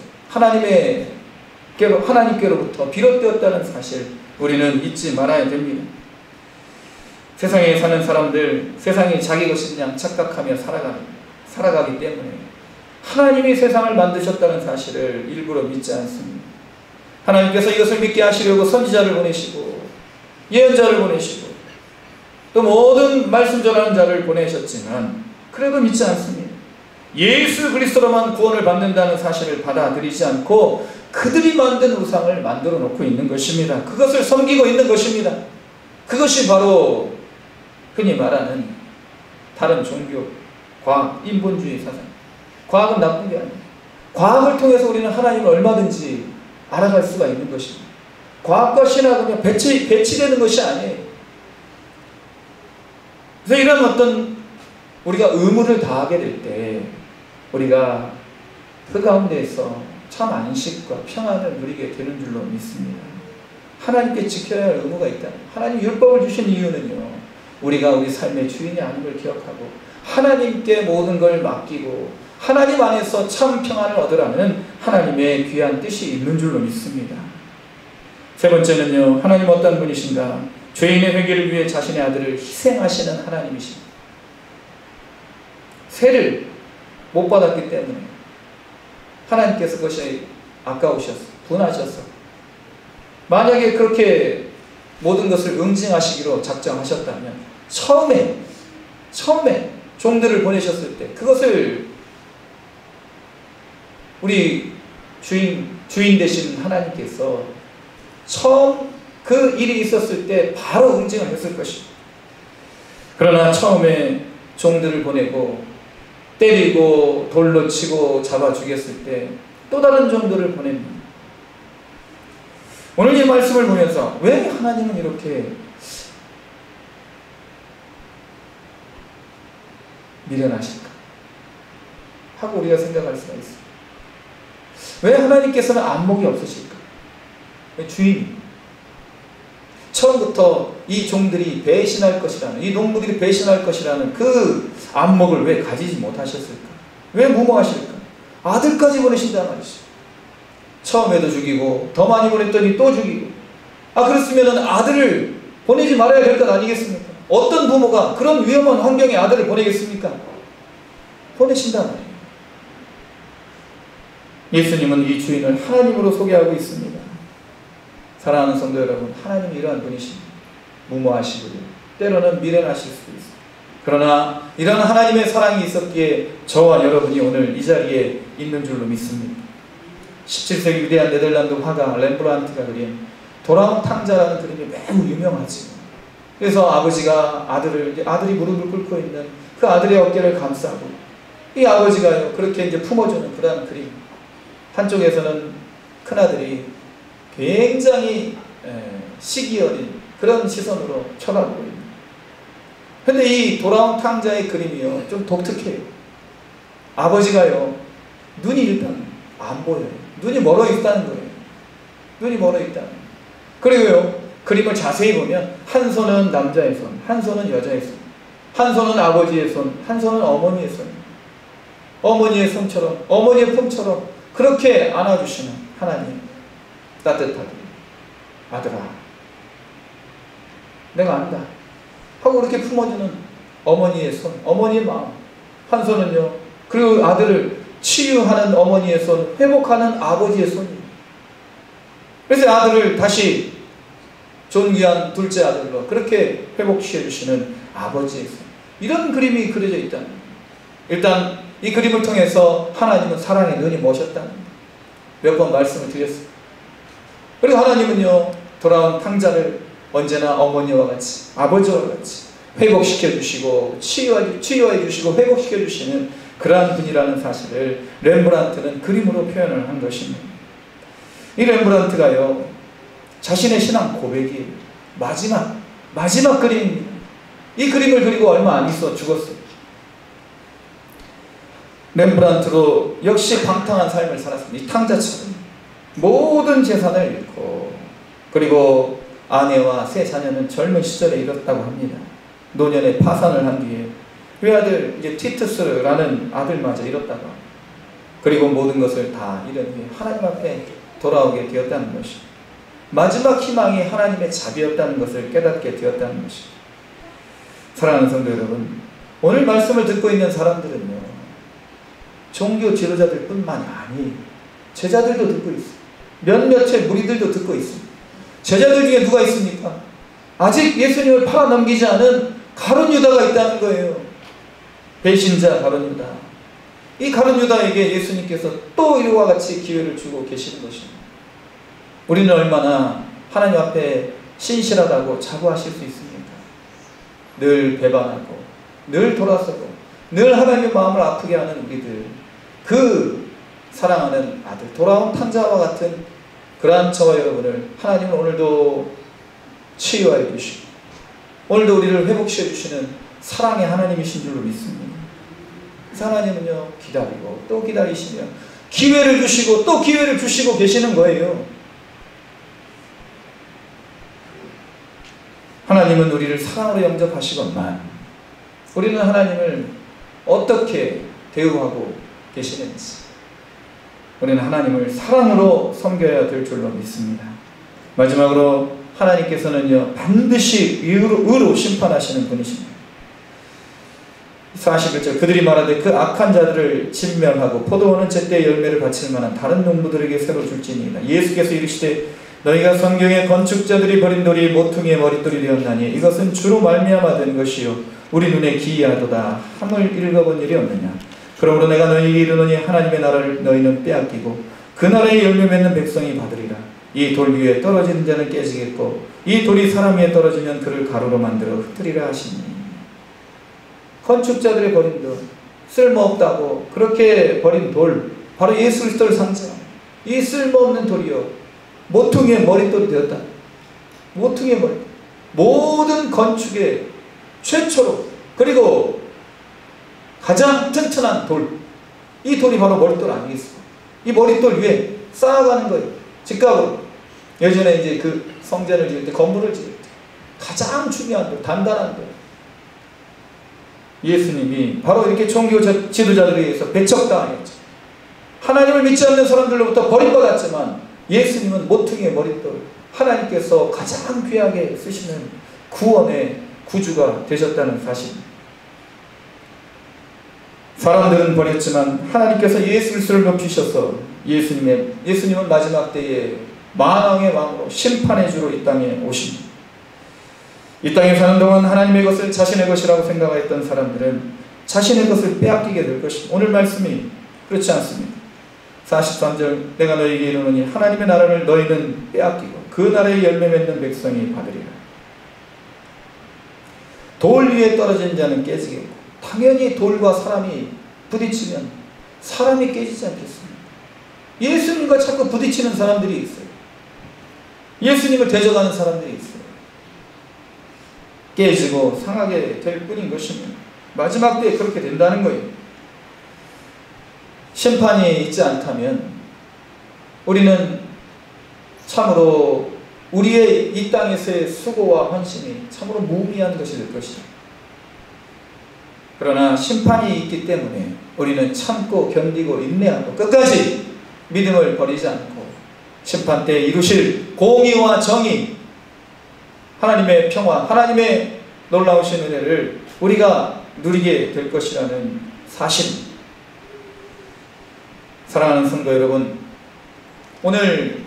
하나님께로부터 비롯되었다는 사실 우리는 잊지 말아야 됩니다. 세상에 사는 사람들, 세상이 자기 것인 양 착각하며 살아가기 때문에 하나님이 세상을 만드셨다는 사실을 일부러 믿지 않습니다. 하나님께서 이것을 믿게 하시려고 선지자를 보내시고 예언자를 보내시고 또 모든 말씀 전하는 자를 보내셨지만 그래도 믿지 않습니다. 예수 그리스도로만 구원을 받는다는 사실을 받아들이지 않고 그들이 만든 우상을 만들어 놓고 있는 것입니다. 그것을 섬기고 있는 것입니다. 그것이 바로 흔히 말하는 다른 종교, 과학, 인본주의 사상. 과학은 나쁜 게 아니에요. 과학을 통해서 우리는 하나님을 얼마든지 알아갈 수가 있는 것입니다. 과학과 신학은 그냥 배치되는 것이 아니에요. 그래서 이런 어떤 우리가 의무를 다하게 될 때 우리가 그 가운데에서 참 안식과 평안을 누리게 되는 줄로 믿습니다. 하나님께 지켜야 할 의무가 있다. 하나님 율법을 주신 이유는요, 우리가 우리 삶의 주인이 아님을 기억하고 하나님께 모든 걸 맡기고 하나님 안에서 참 평안을 얻으라는 하나님의 귀한 뜻이 있는 줄로 믿습니다. 세 번째는요, 하나님 어떤 분이신가? 죄인의 회개를 위해 자신의 아들을 희생하시는 하나님이십니다. 세를 못 받았기 때문에 하나님께서 그것이 아까우셨어, 분하셨어. 만약에 그렇게 모든 것을 응징하시기로 작정하셨다면 처음에 종들을 보내셨을 때 그것을 우리 주인 되신 하나님께서 처음 그 일이 있었을 때 바로 응징을 했을 것입니다. 그러나 처음에 종들을 보내고 때리고 돌로 치고 잡아 죽였을 때 또 다른 종들을 보냅니다. 오늘 이 말씀을 보면서 왜 하나님은 이렇게 미련하실까 하고 우리가 생각할 수가 있어요. 왜 하나님께서는 안목이 없으실까? 주인 처음부터 이 종들이 배신할 것이라는, 이 농부들이 배신할 것이라는 그 안목을 왜 가지지 못하셨을까? 왜 무모하실까? 아들까지 보내신단 말이죠. 처음에도 죽이고 더 많이 보냈더니 또 죽이고. 그랬으면 아들을 보내지 말아야 될 것 아니겠습니까? 어떤 부모가 그런 위험한 환경에 아들을 보내겠습니까? 보내신단 말이에요. 예수님은 이 주인을 하나님으로 소개하고 있습니다. 사랑하는 성도 여러분, 하나님이 이러한 분이십니다. 무모하시고 때로는 미련하실 수도 있습니다. 그러나 이런 하나님의 사랑이 있었기에 저와 여러분이 오늘 이 자리에 있는 줄로 믿습니다. 17세기 위대한 네덜란드 화가 렘브란트가 그린 돌아온 탕자라는 그림이 매우 유명하지. 그래서 아버지가 아들이 무릎을 꿇고 있는 그 아들의 어깨를 감싸고 이 아버지가요 그렇게 이제 품어주는 그런 그림. 한쪽에서는 큰아들이 굉장히 시기 어린 그런 시선으로 쳐다보고 있는. 근데 이 돌아온 탕자의 그림이요 좀 독특해요. 아버지가요 눈이 일단 안 보여요. 눈이 멀어 있다는 거예요. 눈이 멀어 있다는 거예요. 그리고요 그림을 자세히 보면 한 손은 남자의 손, 한 손은 여자의 손, 한 손은 아버지의 손, 한 손은 어머니의 손. 어머니의 손처럼, 어머니의 품처럼 그렇게 안아주시는 하나님 따뜻하게, 아들아 내가 안다 하고 그렇게 품어주는 어머니의 손, 어머니의 마음. 한 손은요 그리고 아들을 치유하는 어머니의 손, 회복하는 아버지의 손이에요. 그래서 아들을 다시 존귀한 둘째 아들로 그렇게 회복시켜 주시는 아버지의 손. 이런 그림이 그려져 있다는 거예요. 일단 이 그림을 통해서 하나님은 사랑의 눈이 머셨다는 거예요. 몇 번 말씀을 드렸어요. 그리고 하나님은요, 돌아온 탕자를 언제나 어머니와 같이, 아버지와 같이 회복시켜 주시고 치유해 주시고 회복시켜 주시는 그러한 분이라는 사실을 렘브란트는 그림으로 표현을 한 것입니다. 이 렘브란트가요, 자신의 신앙 고백이 마지막 그림입니다. 이 그림을 그리고 얼마 안 있어 죽었어요. 렘브란트도 역시 방탕한 삶을 살았습니다. 이 탕자처럼 모든 재산을 잃고, 그리고 아내와 세 자녀는 젊은 시절에 잃었다고 합니다. 노년에 파산을 한 뒤에 외아들 이제 티투스라는 아들마저 잃었다고 합니다. 그리고 모든 것을 다 잃은 후에 하나님 앞에 돌아오게 되었다는 것입니다. 마지막 희망이 하나님의 자비였다는 것을 깨닫게 되었다는 것입니다. 사랑하는 성도 여러분, 오늘 말씀을 듣고 있는 사람들은요, 종교 지도자들 뿐만이 아니에요. 제자들도 듣고 있어요. 몇몇의 무리들도 듣고 있습니다. 제자들 중에 누가 있습니까? 아직 예수님을 팔아넘기지 않은 가룟 유다가 있다는 거예요. 배신자 가룟 유다. 이 가룟 유다에게 예수님께서 또 이와 같이 기회를 주고 계시는 것입니다. 우리는 얼마나 하나님 앞에 신실하다고 자부하실 수 있습니까? 늘 배반하고, 늘 돌아서고, 늘 하나님의 마음을 아프게 하는 우리들, 그 사랑하는 아들, 돌아온 탕자와 같은 그러한 저와 여러분을 하나님은 오늘도 치유하여 주시고, 오늘도 우리를 회복시켜 주시는 사랑의 하나님이신 줄로 믿습니다. 그래서 하나님은요, 기다리고 또 기다리시며 기회를 주시고 또 기회를 주시고 계시는 거예요. 하나님은 우리를 사랑으로 영접하시건만 우리는 하나님을 어떻게 대우하고 계시는지, 우리는 하나님을 사랑으로 섬겨야 될 줄로 믿습니다. 마지막으로 하나님께서는요, 반드시 의로 심판하시는 분이십니다. 41절, 그들이 말하되 그 악한 자들을 진멸하고 포도원은 제때 열매를 바칠 만한 다른 농부들에게 새로 줄지니이다. 예수께서 이르시되 너희가 성경에 건축자들이 버린 돌이 모퉁이의 머릿돌이 되었나니 이것은 주로 말미암아 된 것이요 우리 눈에 기이하도다 함을 읽어본 일이 없느냐. 그러므로 내가 너희에게 이르노니 하나님의 나라를 너희는 빼앗기고 그 나라의 열매 맺는 백성이 받으리라. 이 돌 위에 떨어지는 자는 깨지겠고 이 돌이 사람 위에 떨어지면 그를 가루로 만들어 흩으리라 하시니. 건축자들이 버린 돌, 쓸모없다고 그렇게 버린 돌, 바로 예수 그리스도를 상징합니다. 이 쓸모없는 돌이요 모퉁이의 머릿돌이 되었다. 모퉁이의 머릿돌, 모든 건축의 최초로, 그리고 가장 튼튼한 돌, 이 돌이 바로 머릿돌 아니겠습니까? 이 머릿돌 위에 쌓아가는 거예요. 직각으로. 예전에 이제 그 성전을 지을 때, 건물을 지을 때 가장 중요한 돌, 단단한 돌, 예수님이 바로 이렇게 종교 지도자들에 의해서 배척당했죠. 하나님을 믿지 않는 사람들로부터 버림받았지만 예수님은 모퉁이의 머릿돌, 하나님께서 가장 귀하게 쓰시는 구원의 구주가 되셨다는 사실입니다. 사람들은 버렸지만 하나님께서 예수 그리스도를 높이셔서 예수님은 마지막 때에 만왕의 왕으로 심판의 주로 이 땅에 오십니다. 이 땅에 사는 동안 하나님의 것을 자신의 것이라고 생각했던 사람들은 자신의 것을 빼앗기게 될 것입니다. 오늘 말씀이 그렇지 않습니다. 43절, 내가 너희에게 이르노니 하나님의 나라를 너희는 빼앗기고 그 나라의 열매 맺는 백성이 받으리라. 돌 위에 떨어진 자는 깨지겠고, 당연히 돌과 사람이 부딪히면 사람이 깨지지 않겠습니까? 예수님과 자꾸 부딪히는 사람들이 있어요. 예수님을 대적하는 사람들이 있어요. 깨지고 상하게 될 뿐인 것입니다. 마지막 때에 그렇게 된다는 거예요. 심판이 있지 않다면 우리는 참으로 우리의 이 땅에서의 수고와 헌신이 참으로 무의미한 것이 될 것이죠. 그러나 심판이 있기 때문에 우리는 참고 견디고 인내하고 끝까지 믿음을 버리지 않고 심판 때 이루실 공의와 정의, 하나님의 평화, 하나님의 놀라우신 은혜를 우리가 누리게 될 것이라는 사실, 사랑하는 성도 여러분, 오늘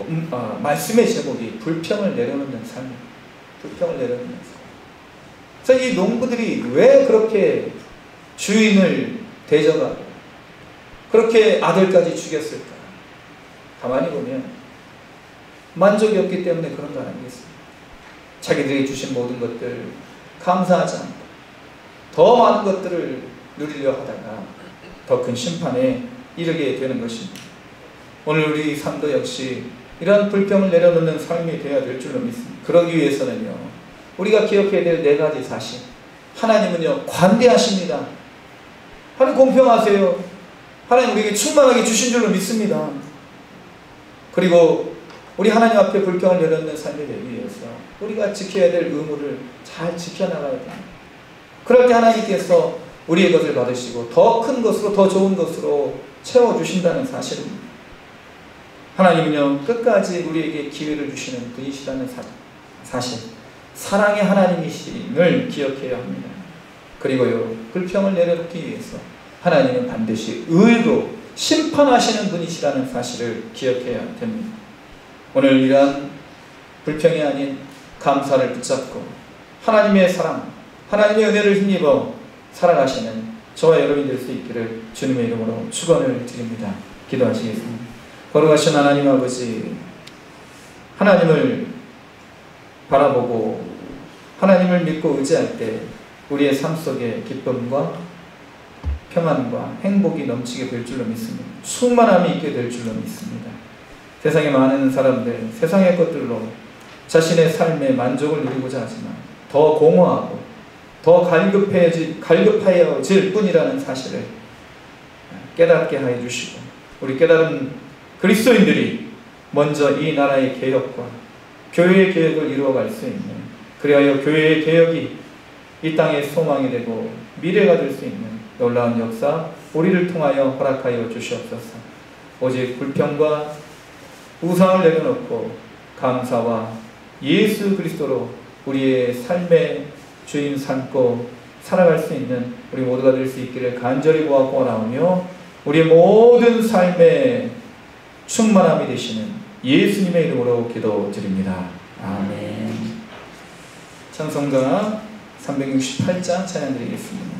말씀의 제목이 불평을 내려놓는 삶이에요. 불평을 내려놓는 삶. 그래서 이 농부들이 왜 그렇게 주인을 대적하고 그렇게 아들까지 죽였을까? 가만히 보면 만족이 없기 때문에 그런 거 아니겠습니까? 자기들이 주신 모든 것들 감사하지 않고 더 많은 것들을 누리려 하다가 더 큰 심판에 이르게 되는 것입니다. 오늘 우리 삶도 역시 이런 불평을 내려놓는 삶이 되어야 될 줄로 믿습니다. 그러기 위해서는요, 우리가 기억해야 될 4가지 사실. 하나님은요, 관대하십니다. 하나님 공평하세요. 하나님 우리에게 충만하게 주신 줄로 믿습니다. 그리고 우리 하나님 앞에 불평을 내려놓는 삶이 되기 위해서 우리가 지켜야 될 의무를 잘 지켜나가야 됩니다. 그럴 때 하나님께서 우리의 것을 받으시고 더 큰 것으로, 더 좋은 것으로 채워주신다는 사실입니다. 하나님은요, 끝까지 우리에게 기회를 주시는 분이시라는 사실, 사랑의 하나님이심을 기억해야 합니다. 그리고요, 불평을 내려놓기 위해서 하나님은 반드시 의로 심판하시는 분이시라는 사실을 기억해야 됩니다. 오늘 이러한 불평이 아닌 감사를 붙잡고 하나님의 사랑, 하나님의 은혜를 힘입어 살아가시는 저와 여러분이 될 수 있기를 주님의 이름으로 축원을 드립니다. 기도하시겠습니다. 거룩하신 하나님 아버지, 하나님을 바라보고 하나님을 믿고 의지할 때 우리의 삶 속에 기쁨과 평안과 행복이 넘치게 될 줄로 믿습니다. 충만함이 있게 될 줄로 믿습니다. 세상에 많은 사람들, 세상의 것들로 자신의 삶에 만족을 누리고자 하지만 더 공허하고 더 갈급하여질 뿐이라는 사실을 깨닫게 하여 주시고, 우리 깨달은 그리스도인들이 먼저 이 나라의 개혁과 교회의 개혁을 이루어갈 수 있는, 그리하여 교회의 개혁이 이 땅의 소망이 되고 미래가 될 수 있는 놀라운 역사 우리를 통하여 허락하여 주시옵소서. 오직 불평과 우상을 내려놓고 감사와 예수 그리스도로 우리의 삶의 주인 삼고 살아갈 수 있는 우리 모두가 될 수 있기를 간절히 구하오며, 우리의 모든 삶의 충만함이 되시는 예수님의 이름으로 기도드립니다. 아멘. 찬송가 368장 찬양드리겠습니다.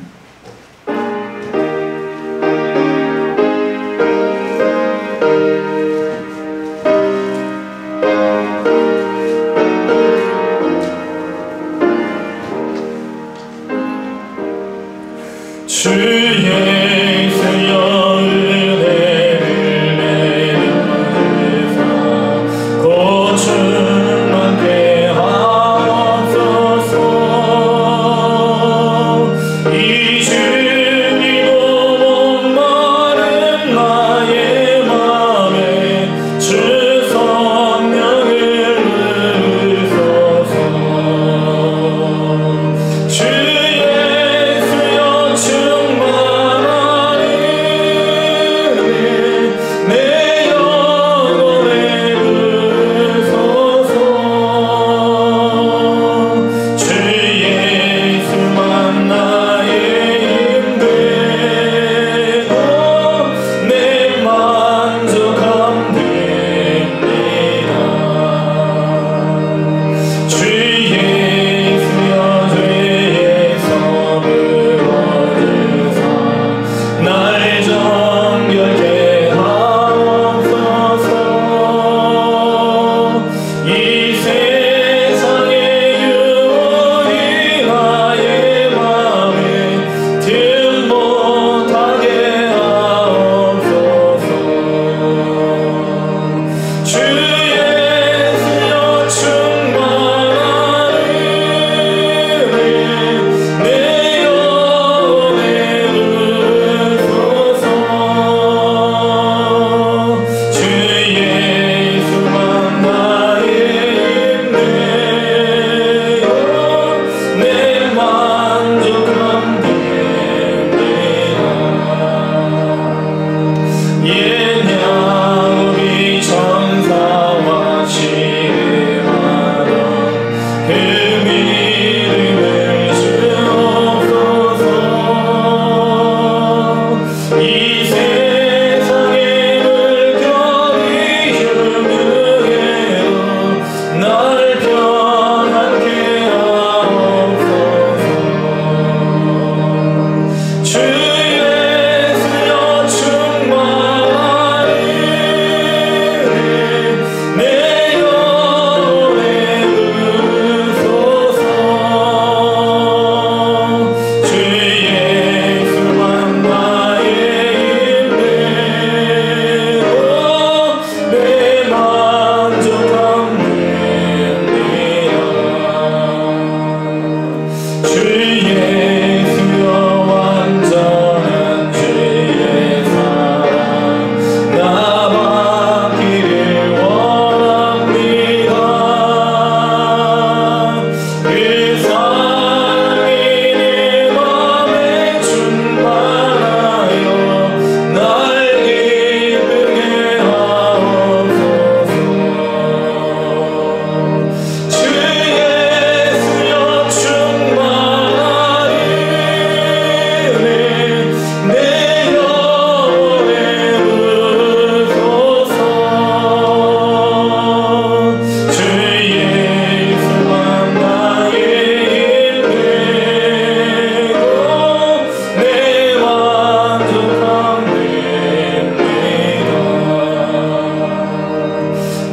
주의 수여 은혜를 내려주사 곧 충만케 하옵소서. 이 주님도 목마른 나의 맘에 주 성령을 주소서. 예냐 우리 천사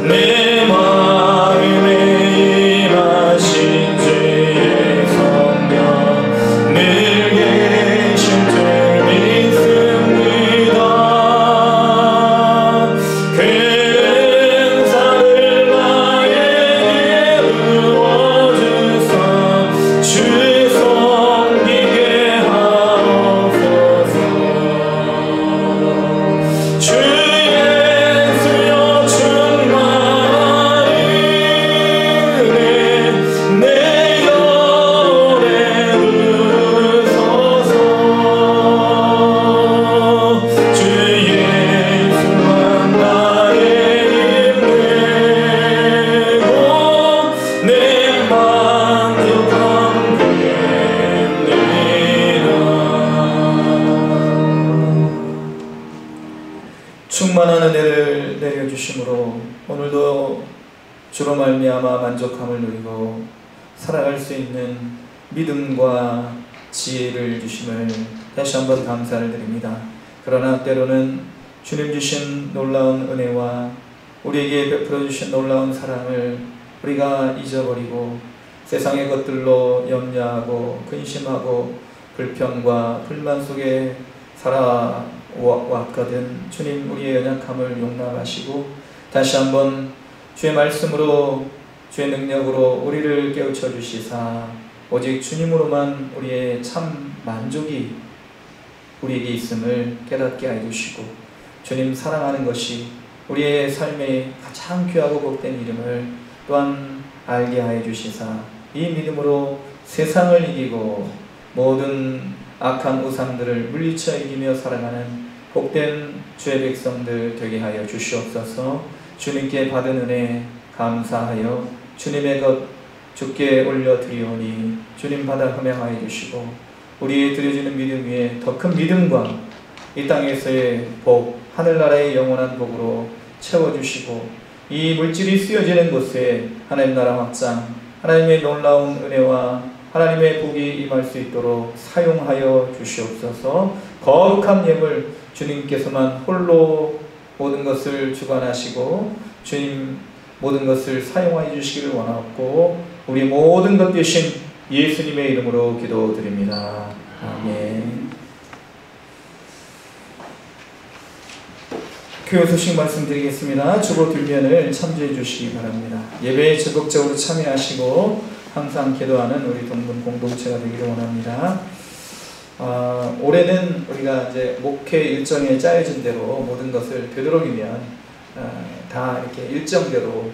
내 마음에 임하신 주의 성령 늘 계신 줄 믿습니다. 그 은사를 나에게 부어주사 주 섬기게 하옵소서. 주 예수여 충만한 은혜 내 영혼에 부으소서. 주 예수만 나의 힘내고 내 만족함 됩니다. 충만한 은혜를 내려주심으로 오늘도 주로 말미암아 만족함을 누리고 살아갈 수 있는 믿음과 지혜를 주심을 다시 한번 감사를 드립니다. 그러나 때로는 주님 주신 놀라운 은혜와 우리에게 베풀어 주신 놀라운 사랑을 우리가 잊어버리고 세상의 것들로 염려하고 근심하고 불평과 불만 속에 살아왔거든. 주님 우리의 연약함을 용납하시고 다시 한번 주의 말씀으로 주의 능력으로 우리를 깨우쳐 주시사 오직 주님으로만 우리의 참 만족이 우리에게 있음을 깨닫게 해주시고 주님 사랑하는 것이 우리의 삶의 가장 귀하고 복된 이름을 또한 알게 하여 주시사 이 믿음으로 세상을 이기고 모든 악한 우상들을 물리쳐 이기며 살아가는 복된 주의 백성들 되게 하여 주시옵소서. 주님께 받은 은혜 감사하여 주님의 것 주께 올려드리오니 주님 받아 흠양하여 주시고 우리의 드려지는 믿음 위에 더 큰 믿음과 이 땅에서의 복, 하늘나라의 영원한 복으로 채워주시고 이 물질이 쓰여지는 곳에 하나님 나라 확장, 하나님의 놀라운 은혜와 하나님의 복이 임할 수 있도록 사용하여 주시옵소서. 거룩한 예물 주님께서만 홀로 모든 것을 주관하시고 주님 모든 것을 사용하여 주시기를 원하옵고 우리 모든 것 되신 예수님의 이름으로 기도드립니다. 아멘. 교회 소식 말씀드리겠습니다. 주보 들면을 참조해 주시기 바랍니다. 예배에 적극적으로 참여하시고 항상 기도하는 우리 동문 공동체가 되기를 원합니다. 올해는 우리가 이제 목회 일정에 짜여진 대로 모든 것을 되도록이면 다 이렇게 일정대로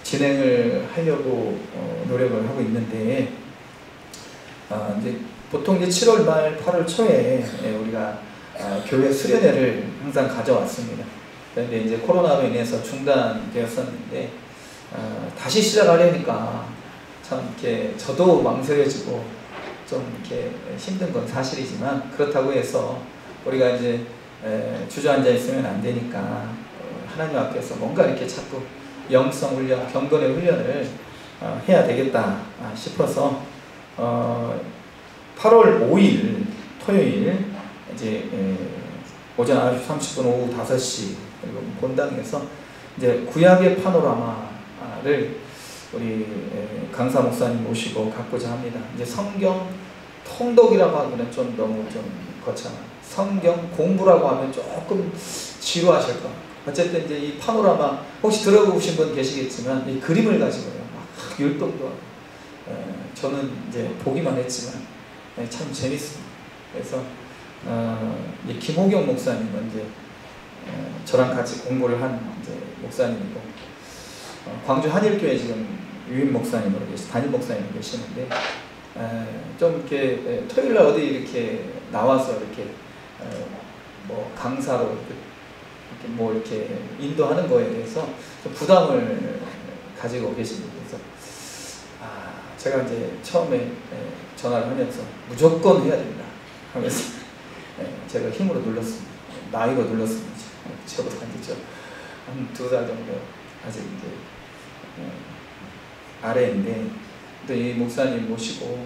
진행을 하려고 노력을 하고 있는데 이제 보통 이제 7월 말 8월 초에 우리가 교회 수련회를 항상 가져왔습니다. 그런데 이제 코로나로 인해서 중단되었었는데 다시 시작하려니까 참 이렇게 저도 망설여지고 좀 이렇게 힘든 건 사실이지만 그렇다고 해서 우리가 이제 주저앉아 있으면 안 되니까 하나님 앞에서 뭔가 이렇게 자꾸 영성 훈련, 경건의 훈련을 해야 되겠다 싶어서 8월 5일 토요일 이제 오전 9시 30분 오후 5시 그리고 본당에서 이제 구약의 파노라마를 우리 강사 목사님 모시고 갖고자 합니다. 이제 성경 통독이라고 하면 좀 너무 좀 거창한 성경 공부라고 하면 조금 지루하실 것. 어쨌든 이제 이 파노라마 혹시 들어보신 분 계시겠지만 이 그림을 가지고요 막 율동도 하고 저는 이제 보기만 했지만 참 재밌습니다. 그래서 이제 김호경 목사님은 이제 저랑 같이 공부를 한 이제 목사님이고 광주 한일교회 지금 유임 목사님으로 담임 목사님으로 계시는데 좀 이렇게 토요일날 어디 이렇게 나와서 이렇게 뭐 강사로 이렇게 뭐 이렇게 인도하는 거에 대해서 좀 부담을 가지고 계십니다. 그래서 제가 이제 처음에 전화를 하면서 무조건 해야 된다 하면서 제가 힘으로 눌렀습니다. 나이로 눌렀습니다. 저보다 이제 한 2달 정도 아직 이제 아래인데 또 이 목사님 모시고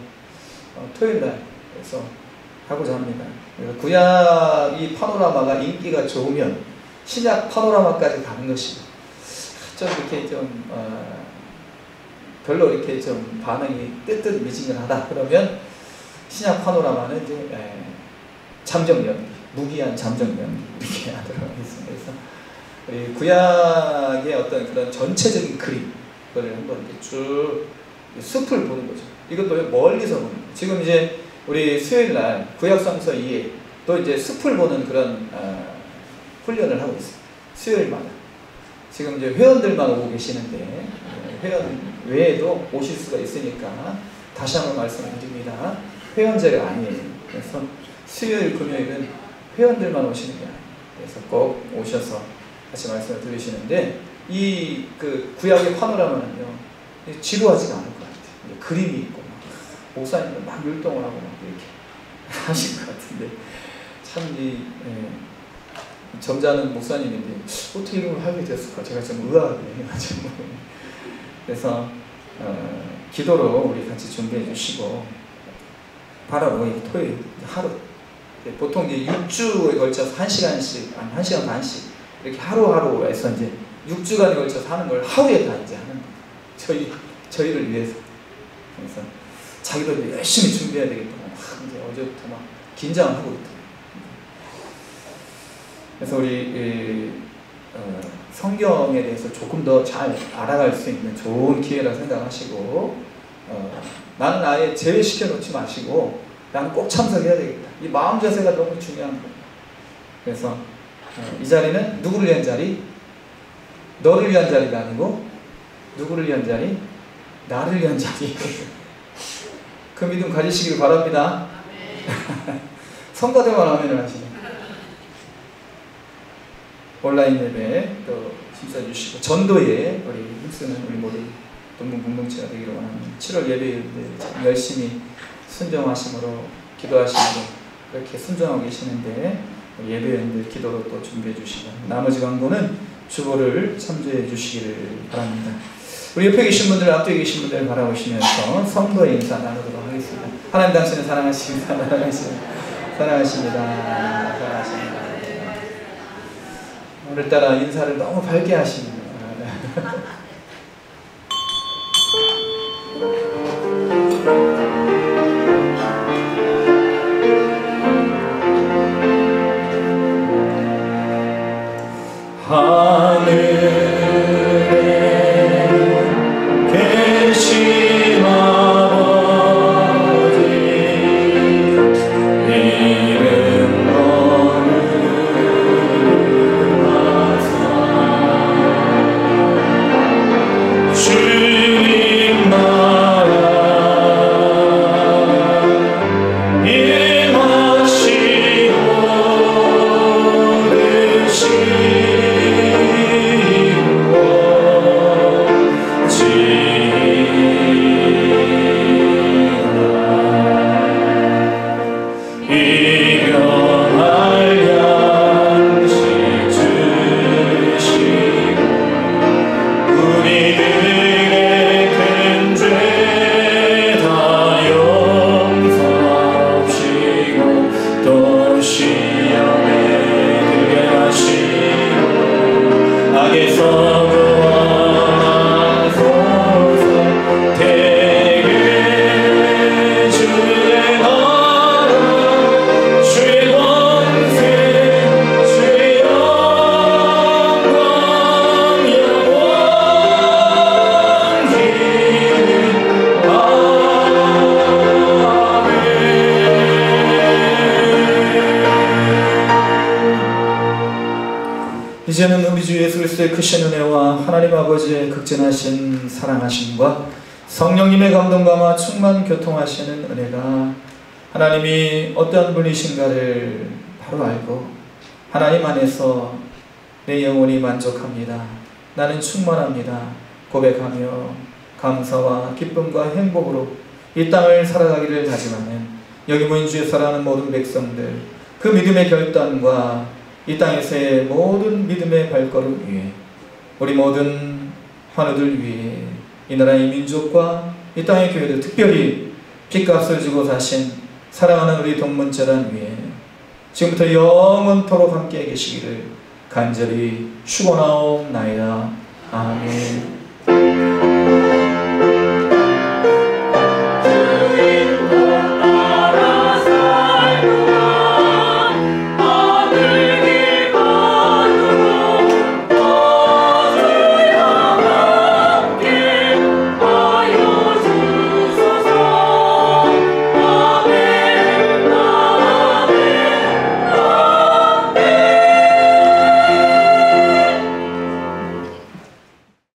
토요일날 그래서 하고자 합니다. 그래서 구약 이 파노라마가 인기가 좋으면 신약 파노라마까지 가는 것이고 좀 이렇게 좀 별로 이렇게 좀 반응이 뜨뜻미지근하다 그러면 신약 파노라마는 이제 잠정연기, 무기한 잠정연기 이렇게 하도록 하겠습니다. 그래서 우리 구약의 어떤 그런 전체적인 그림 그걸 한번 이렇게 쭉 숲을 보는 거죠. 이것도 멀리서 보는 거예요. 지금 이제 우리 수요일날 구약성서 2에 또 이제 숲을 보는 그런 훈련을 하고 있습니다. 수요일마다. 지금 이제 회원들만 오고 계시는데 회원 외에도 오실 수가 있으니까 다시 한번 말씀을 드립니다. 회원제가 아니에요. 그래서 수요일 금요일은 회원들만 오시는 게 아니에요. 그래서 꼭 오셔서 같이 말씀을 들으시는데 이 그 구약의 파노라마는요 지루하지가 않을 것 같아요. 그림이 있고 목사님들 막 율동을 하고 막 이렇게 하실 것 같은데 참 이 점잖은 목사님인데 어떻게 이런 걸 하게 됐을까 제가 좀 의아하게 해가지고 그래서 기도로 우리 같이 준비해 주시고 바로 이 토요일 하루 보통 이제 6주에 걸쳐서 1시간씩 1시간 반씩 이렇게 하루하루에서 이제 6주간에 걸쳐서 하는 걸 하루에 다 이제 하는 거예요. 저희를 위해서. 그래서 자기도 열심히 준비해야 되겠다. 막 이제 어제부터 막 긴장하고 있다. 그래서 우리 성경에 대해서 조금 더 잘 알아갈 수 있는 좋은 기회라 생각하시고 나는 아예 제외시켜 놓지 마시고 나는 꼭 참석해야 되겠다. 이 마음 자세가 너무 중요한 거예요. 그래서 이 자리는 누구를 위한 자리? 너를 위한 자리가 아니고 누구를 위한 자리? 나를 위한 자리. 그 믿음 가지시길 바랍니다. 성가대만 하면을 하시네. 온라인 예배 또 힘써주시고 전도에 우리 힘쓰는 우리 모두 동문 공동체가 되기를 원하는 7월 예배일들 열심히 순종하심으로 기도하시고 그렇게 순종하고 계시는데 예배원들 기도로 또 준비해 주시고 나머지 광고는 주보를 참조해 주시기를 바랍니다. 우리 옆에 계신 분들 앞뒤에 계신 분들 바라보시면서 성도의 인사 나누도록 하겠습니다. 하나님 당신을 사랑하십니다. 사랑하십니다. 오늘따라 인사를 너무 밝게 하십니다. 하늘에 계신 아버지 이름 거룩하사 주님 나라 임하시고 이제는 우리 주 예수 그리스도의 크신 은혜와 하나님 아버지의 극진하신 사랑하심과 성령님의 감동감화 충만 교통하시는 은혜가 하나님이 어떠한 분이신가를 바로 알고 하나님 안에서 내 영혼이 만족합니다. 나는 충만합니다. 고백하며 감사와 기쁨과 행복으로 이 땅을 살아가기를 다짐하는 여기 모인 주에 살아가는 모든 백성들 그 믿음의 결단과 이 땅에서의 모든 믿음의 발걸음 위에 우리 모든 환우들 위해 이 나라의 민족과 이 땅의 교회들 특별히 핏값을 주고 사신 사랑하는 우리 동문재단 위에 지금부터 영원토록 함께 계시기를 간절히 축원하옵나이다. 아멘.